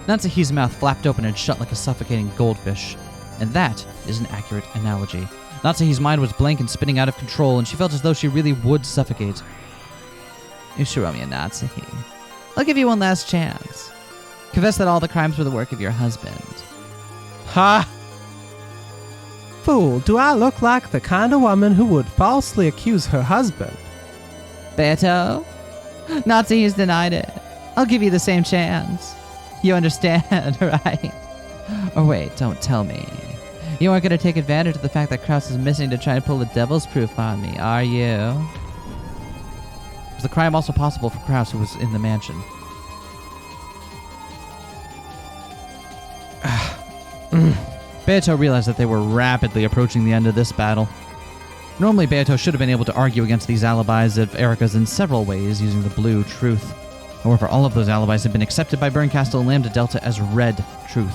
Natsuhi's mouth flapped open and shut like a suffocating goldfish. And that is an accurate analogy. Natsuhi's mind was blank and spinning out of control, and she felt as though she really would suffocate. Ushirumi and Natsuhi, I'll give you one last chance. Confess that all the crimes were the work of your husband. Ha! Fool, do I look like the kind of woman who would falsely accuse her husband? Beto? Natsuhi's denied it. I'll give you the same chance. You understand, right? Or wait, don't tell me. You aren't going to take advantage of the fact that Kraus is missing to try and pull a devil's proof on me, are you? Was the crime also possible for Kraus, who was in the mansion? Beato realized that they were rapidly approaching the end of this battle. Normally, Beato should have been able to argue against these alibis of Erika's in several ways using the blue truth. However, all of those alibis have been accepted by Bernkastel and Lambda Delta as red truth.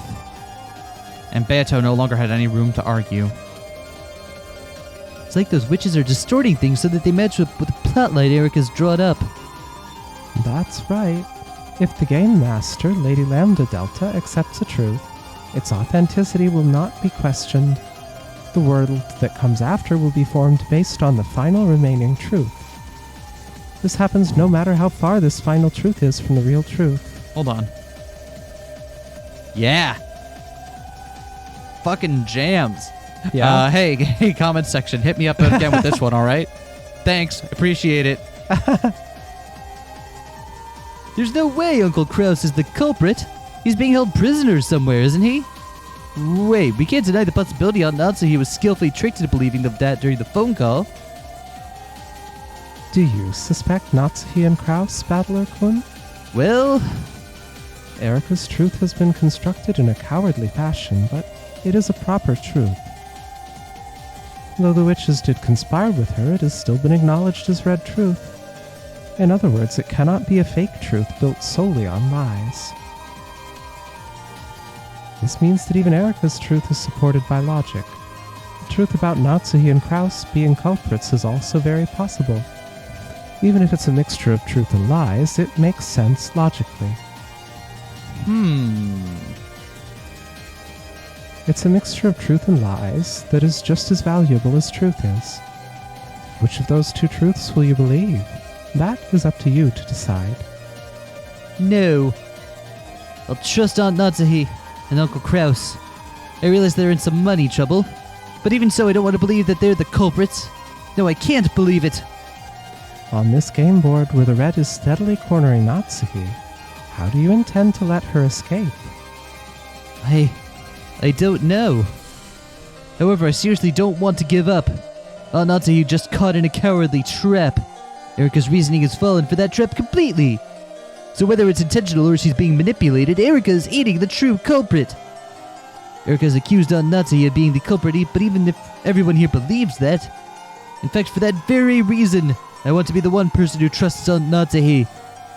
And Beato no longer had any room to argue. It's like those witches are distorting things so that they match up with the plotline Erika's drawn up. That's right. If the game master, Lady Lambda Delta, accepts the truth, its authenticity will not be questioned. The world that comes after will be formed based on the final remaining truth. This happens no matter how far this final truth is from the real truth. Hold on. Yeah. Fucking jams. Yeah. Hey, comment section. Hit me up again with this one, all right? Thanks. Appreciate it. There's no way Uncle Kraus is the culprit. He's being held prisoner somewhere, isn't he? Wait, we can't deny the possibility on Natsuhi was skillfully tricked into believing of that during the phone call. Do you suspect Natsuhi and Kraus, Battler-kun? Well, Erika's truth has been constructed in a cowardly fashion, but it is a proper truth. Though the witches did conspire with her, it has still been acknowledged as red truth. In other words, it cannot be a fake truth built solely on lies. This means that even Erika's truth is supported by logic. The truth about Natsuhi and Kraus being culprits is also very possible. Even if it's a mixture of truth and lies, it makes sense logically. It's a mixture of truth and lies that is just as valuable as truth is. Which of those two truths will you believe? That is up to you to decide. no. I'll trust Aunt Natsuhi and Uncle Kraus. I realize they're in some money trouble, but even so, I don't want to believe that they're the culprits. No, I can't believe it. On this game board where the red is steadily cornering Natsuhi, how do you intend to let her escape? I don't know. However, I seriously don't want to give up. Aunt Natsuhi just caught in a cowardly trap. Erika's reasoning has fallen for that trap completely. So whether it's intentional or she's being manipulated, Erika is aiding the true culprit. Erika's accused Aunt Natsuhi of being the culprit, but even if everyone here believes that, in fact, for that very reason, I want to be the one person who trusts Aunt Natsuhi.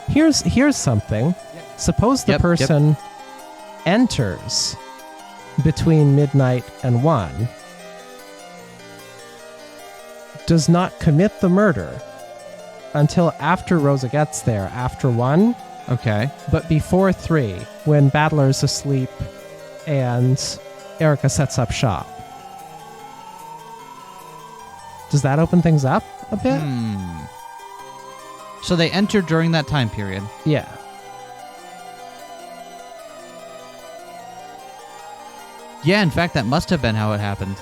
Here's something. Suppose the person enters between midnight and 1, does not commit the murder until after Rosa gets there, after 1, Okay. but before 3, when Battler's asleep and Erika sets up shop. Does that open things up a bit? So they entered during that time period. Yeah. Yeah, in fact, that must have been how it happened.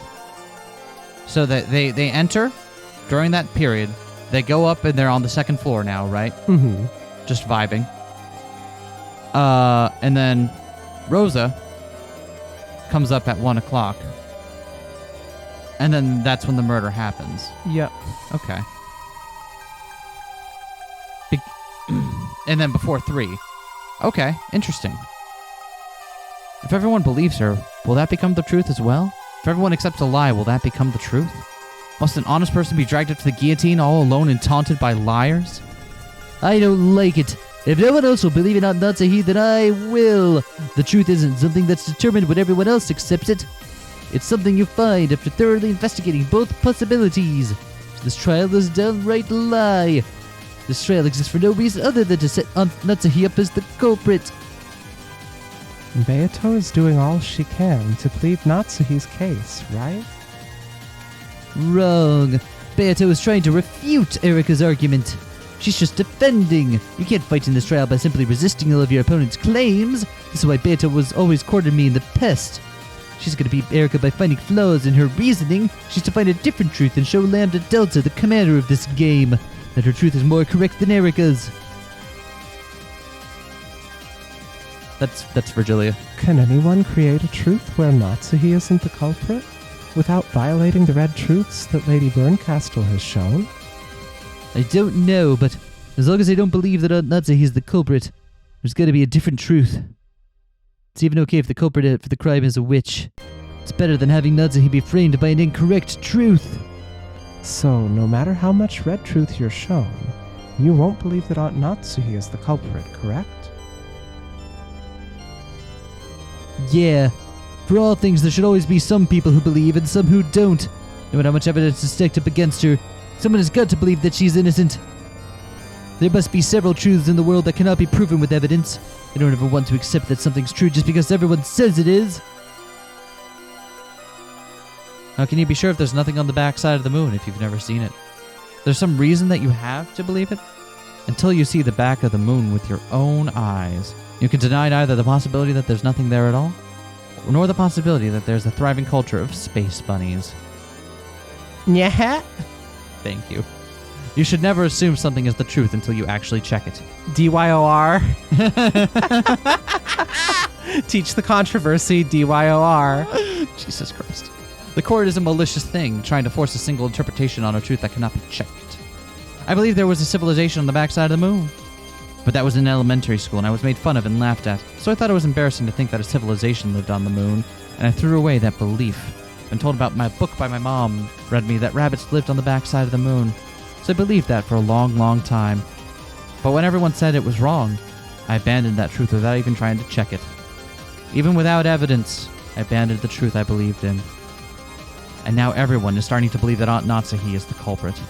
So that they enter during that period. They go up and they're on the second floor now, right? Mm-hmm. Just vibing. And then Rosa comes up at 1 o'clock. And then that's when the murder happens. Yep. Okay. And then before 3. Okay, interesting. If everyone believes her, will that become the truth as well? If everyone accepts a lie, will that become the truth? Must an honest person be dragged up to the guillotine all alone and taunted by liars? I don't like it. If no one else will believe in Natsuhi, then I will. The truth isn't something that's determined when everyone else accepts it. It's something you find after thoroughly investigating both possibilities. This trial is a downright lie. This trial exists for no reason other than to set Natsuhi up as the culprit. Beato is doing all she can to plead Natsuhi's case, right? Wrong. Beato is trying to refute Erika's argument. She's just defending. You can't fight in this trial by simply resisting all of your opponent's claims. This is why Beato was always cornered me in the past. She's going to beat Erika by finding flaws in her reasoning. She's to find a different truth and show Lambda Delta, the commander of this game, that her truth is more correct than Erika's. That's Virgilia. Can anyone create a truth where Natsuhi isn't the culprit without violating the red truths that Lady Burncastle has shown? I don't know, but as long as I don't believe that Natsuhi is the culprit, there's got to be a different truth. It's even okay if the culprit for the crime is a witch. It's better than having Natsuhi be framed by an incorrect truth. So, no matter how much red truth you're shown, you won't believe that Aunt Natsuhi is the culprit, correct? Yeah. For all things, there should always be some people who believe and some who don't. No matter how much evidence is stacked up against her, someone has got to believe that she's innocent. There must be several truths in the world that cannot be proven with evidence. I don't ever want to accept that something's true just because everyone says it is. How can you be sure if there's nothing on the backside of the moon if you've never seen it? There's some reason that you have to believe it? Until you see the back of the moon with your own eyes, you can deny neither the possibility that there's nothing there at all, nor the possibility that there's a thriving culture of space bunnies. Yeah. Thank you. You should never assume something is the truth until you actually check it. DYOR. Teach the controversy, DYOR. Jesus Christ. The court is a malicious thing, trying to force a single interpretation on a truth that cannot be checked. I believe there was a civilization on the backside of the moon. But that was in elementary school, and I was made fun of and laughed at. So I thought it was embarrassing to think that a civilization lived on the moon, and I threw away that belief. Been told about my book by my mom, read me that rabbits lived on the backside of the moon. So I believed that for a long, long time. But when everyone said it was wrong, I abandoned that truth without even trying to check it. Even without evidence, I abandoned the truth I believed in. And now everyone is starting to believe that Aunt Natsuhi is the culprit,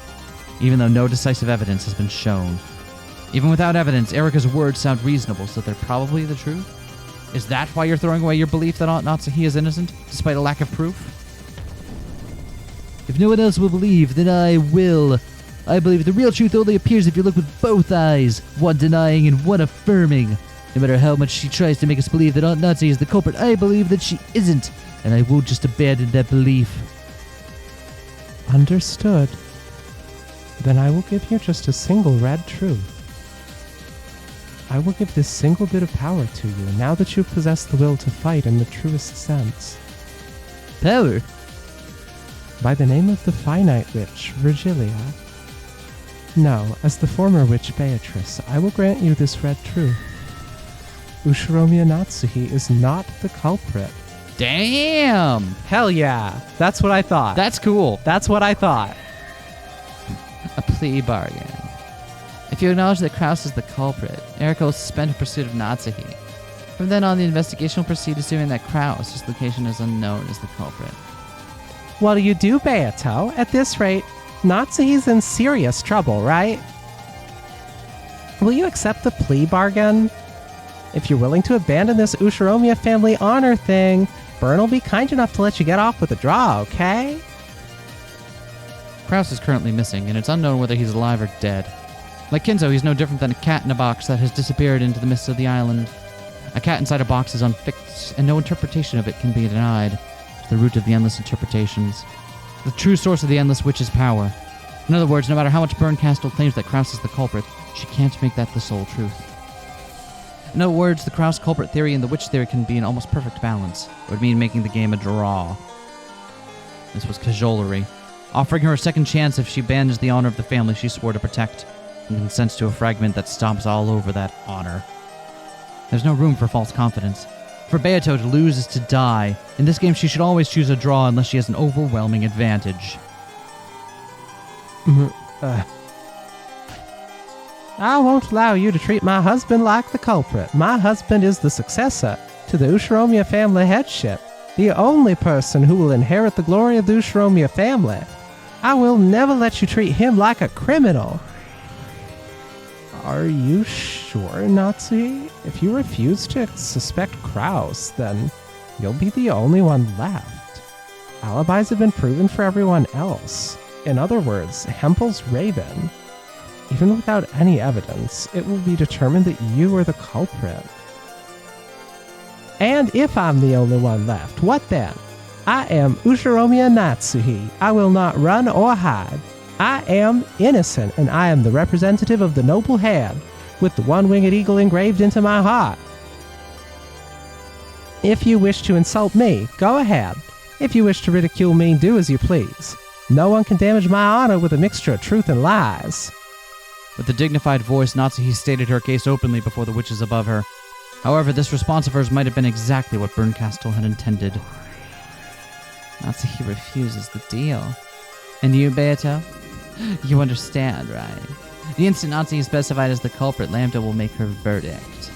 even though no decisive evidence has been shown. Even without evidence, Erika's words sound reasonable, so they're probably the truth? Is that why you're throwing away your belief that Aunt Natsuhi is innocent, despite a lack of proof? If no one else will believe, then I will. I believe the real truth only appears if you look with both eyes, one denying and one affirming. No matter how much she tries to make us believe that Aunt Natsuhi is the culprit, I believe that she isn't, and I won't just abandon that belief. Understood. Then I will give you just a single red truth. I will give this single bit of power to you now that you possess the will to fight in the truest sense. Power? By the name of the finite witch, Virgilia. No, as the former witch Beatrice, I will grant you this red truth. Ushiromiya Natsuhi is not the culprit. Damn! Hell yeah. That's what I thought. That's cool. That's what I thought. A plea bargain. If you acknowledge that Kraus is the culprit, Erika will suspend her pursuit of Natsuhi. From then on, the investigation will proceed assuming that Kraus, whose location is unknown, is the culprit. What'll you do, Beato? At this rate, Natsuhi's in serious trouble, right? Will you accept the plea bargain? If you're willing to abandon this Ushiromiya family honor thing, Byrne will be kind enough to let you get off with a draw, okay? Kraus is currently missing, and it's unknown whether he's alive or dead. Like Kinzo, he's no different than a cat in a box that has disappeared into the mists of the island. A cat inside a box is unfixed, and no interpretation of it can be denied. to the root of the endless interpretations. The true source of the endless witch's power. In other words, no matter how much Bernkastel claims that Kraus is the culprit, she can't make that the sole truth. In other words, the Kraus culprit theory and the witch theory can be in almost perfect balance. It would mean making the game a draw. This was cajolery, offering her a second chance if she abandons the honor of the family she swore to protect, and consents to a fragment that stomps all over that honor. There's no room for false confidence. For Beato to lose is to die. In this game, she should always choose a draw unless she has an overwhelming advantage. I won't allow you to treat my husband like the culprit. My husband is the successor to the Ushiromiya family headship, the only person who will inherit the glory of the Ushiromiya family. I will never let you treat him like a criminal. Are you sure, Natsuhi? If you refuse to suspect Kraus, then you'll be the only one left. Alibis have been proven for everyone else. In other words, Hempel's Raven. Even without any evidence, it will be determined that you are the culprit. And if I'm the only one left, what then? I am Ushiromiya Natsuhi. I will not run or hide. I am innocent, and I am the representative of the noble hand, with the one-winged eagle engraved into my heart. If you wish to insult me, go ahead. If you wish to ridicule me, do as you please. No one can damage my honor with a mixture of truth and lies. With a dignified voice, Natsuhi stated her case openly before the witches above her. However, this response of hers might have been exactly what Bernkastel had intended. Natsuhi refuses the deal. And you, Beato? You understand, right? The instant Natsuhi is specified as the culprit, Lambda will make her verdict.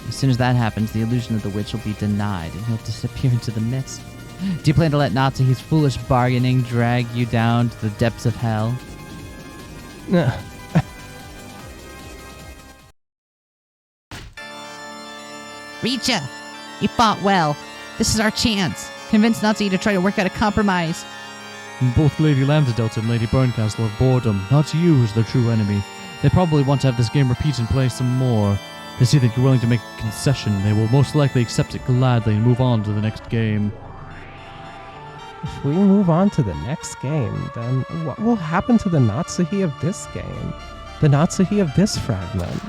As soon as that happens, the illusion of the witch will be denied, and he'll disappear into the mist. Do you plan to let Natsuhi's foolish bargaining drag you down to the depths of hell? Richa, you fought well. This is our chance. Convince Natsuhi to try to work out a compromise. Both Lady Lambda-Delta and Lady Bernkastel have boredom, not you who's their true enemy. They probably want to have this game repeat and play some more. They see that you're willing to make a concession. They will most likely accept it gladly and move on to the next game. If we move on to the next game, then what will happen to the Natsuhi of this game? The Natsuhi of this fragment?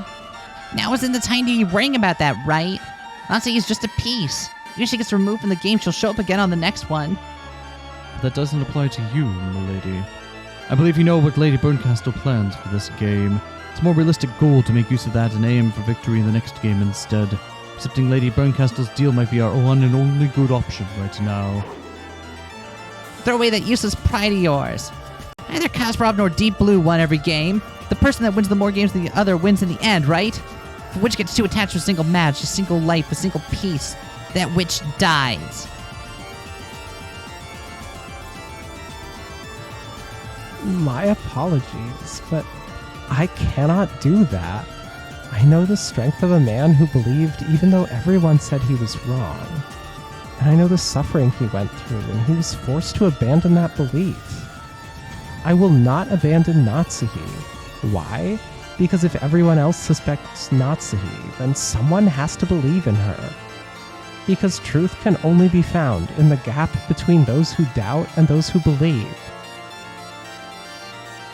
Now isn't the time to be worrying about that, right? Natsuhi is just a piece. Even if she gets removed from the game, she'll show up again on the next one. That doesn't apply to you, milady. I believe you know what Lady Bernkastel plans for this game. It's a more realistic goal to make use of that and aim for victory in the next game instead. Accepting Lady Bernkastel's deal might be our one and only good option right now. Throw away that useless pride of yours. Neither Kasparov nor Deep Blue won every game. The person that wins the more games than the other wins in the end, right? If a witch gets too attached to a single match, a single life, a single piece, that witch dies. My apologies, but I cannot do that. I know the strength of a man who believed even though everyone said he was wrong. And I know the suffering he went through when he was forced to abandon that belief. I will not abandon Natsuhi. Why? Because if everyone else suspects Natsuhi, then someone has to believe in her. Because truth can only be found in the gap between those who doubt and those who believe.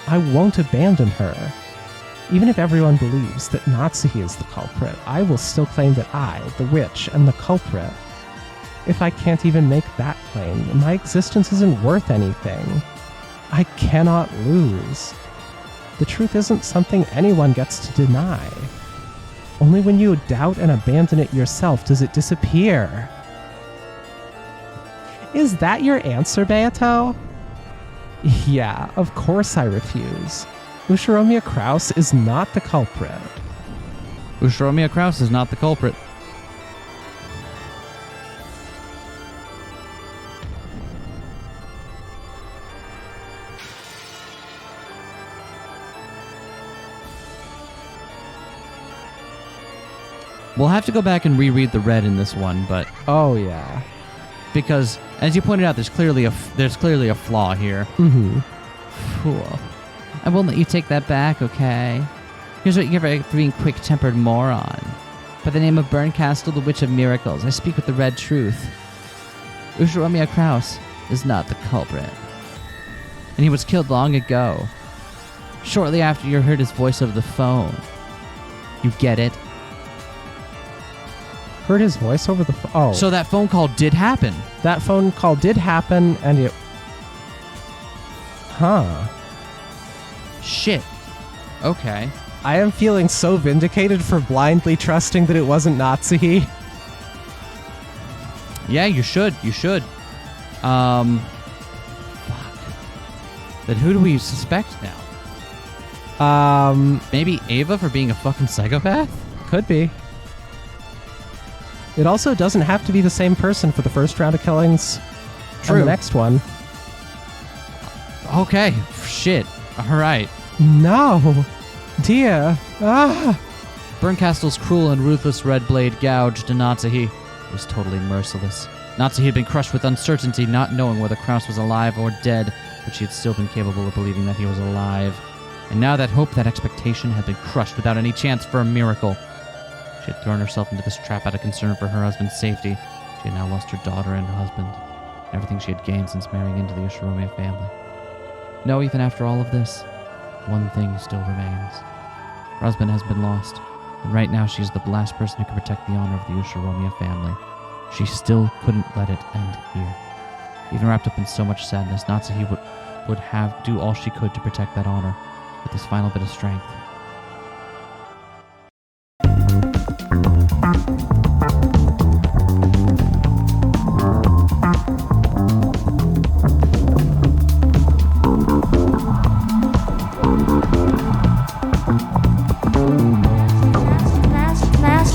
I won't abandon her. Even if everyone believes that Natsuhi is the culprit, I will still claim that I, the witch, am the culprit. If I can't even make that claim, then my existence isn't worth anything. I cannot lose. The truth isn't something anyone gets to deny. Only when you doubt and abandon it yourself does it disappear. Is that your answer, Beato? Yeah, of course I refuse. Ushiromiya Kraus is not the culprit. Ushiromiya Kraus is not the culprit. We'll have to go back and reread the red in this one, but Oh yeah. because, as you pointed out, there's clearly a flaw here. Mm-hmm. Cool. I won't let you take that back, okay? Here's what you get for being quick-tempered moron. By the name of Bernkastel, the Witch of Miracles, I speak with the red truth. Ushiromiya Kraus is not the culprit. And he was killed long ago. Shortly after you heard his voice over the phone. You get it? Heard his voice over the phone. Oh. So that phone call did happen. That phone call did happen, and it... Huh. Shit. Okay. I am feeling so vindicated for blindly trusting that it wasn't Natsuhi. Yeah, you should. You should. Fuck. Then who do we suspect now? Maybe Ava for being a fucking psychopath? Could be. It also doesn't have to be the same person for the first round of killings. True. And the next one. Okay. Shit. All right. No. Dear. Ah. Bernkastel's cruel and ruthless red blade gouged Natsuhi. It was totally merciless. Natsuhi had been crushed with uncertainty, not knowing whether Kraus was alive or dead, but she had still been capable of believing that he was alive. And now that hope, that expectation had been crushed without any chance for a miracle. She had thrown herself into this trap out of concern for her husband's safety. She had now lost her daughter and husband, and everything she had gained since marrying into the Ushiromiya family. No, even after all of this, one thing still remains. Her husband has been lost, and right now she is the last person who can protect the honor of the Ushiromiya family. She still couldn't let it end here. Even wrapped up in so much sadness, Natsuhi would have do all she could to protect that honor with this final bit of strength.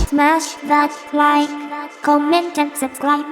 Smash that like, comment and subscribe.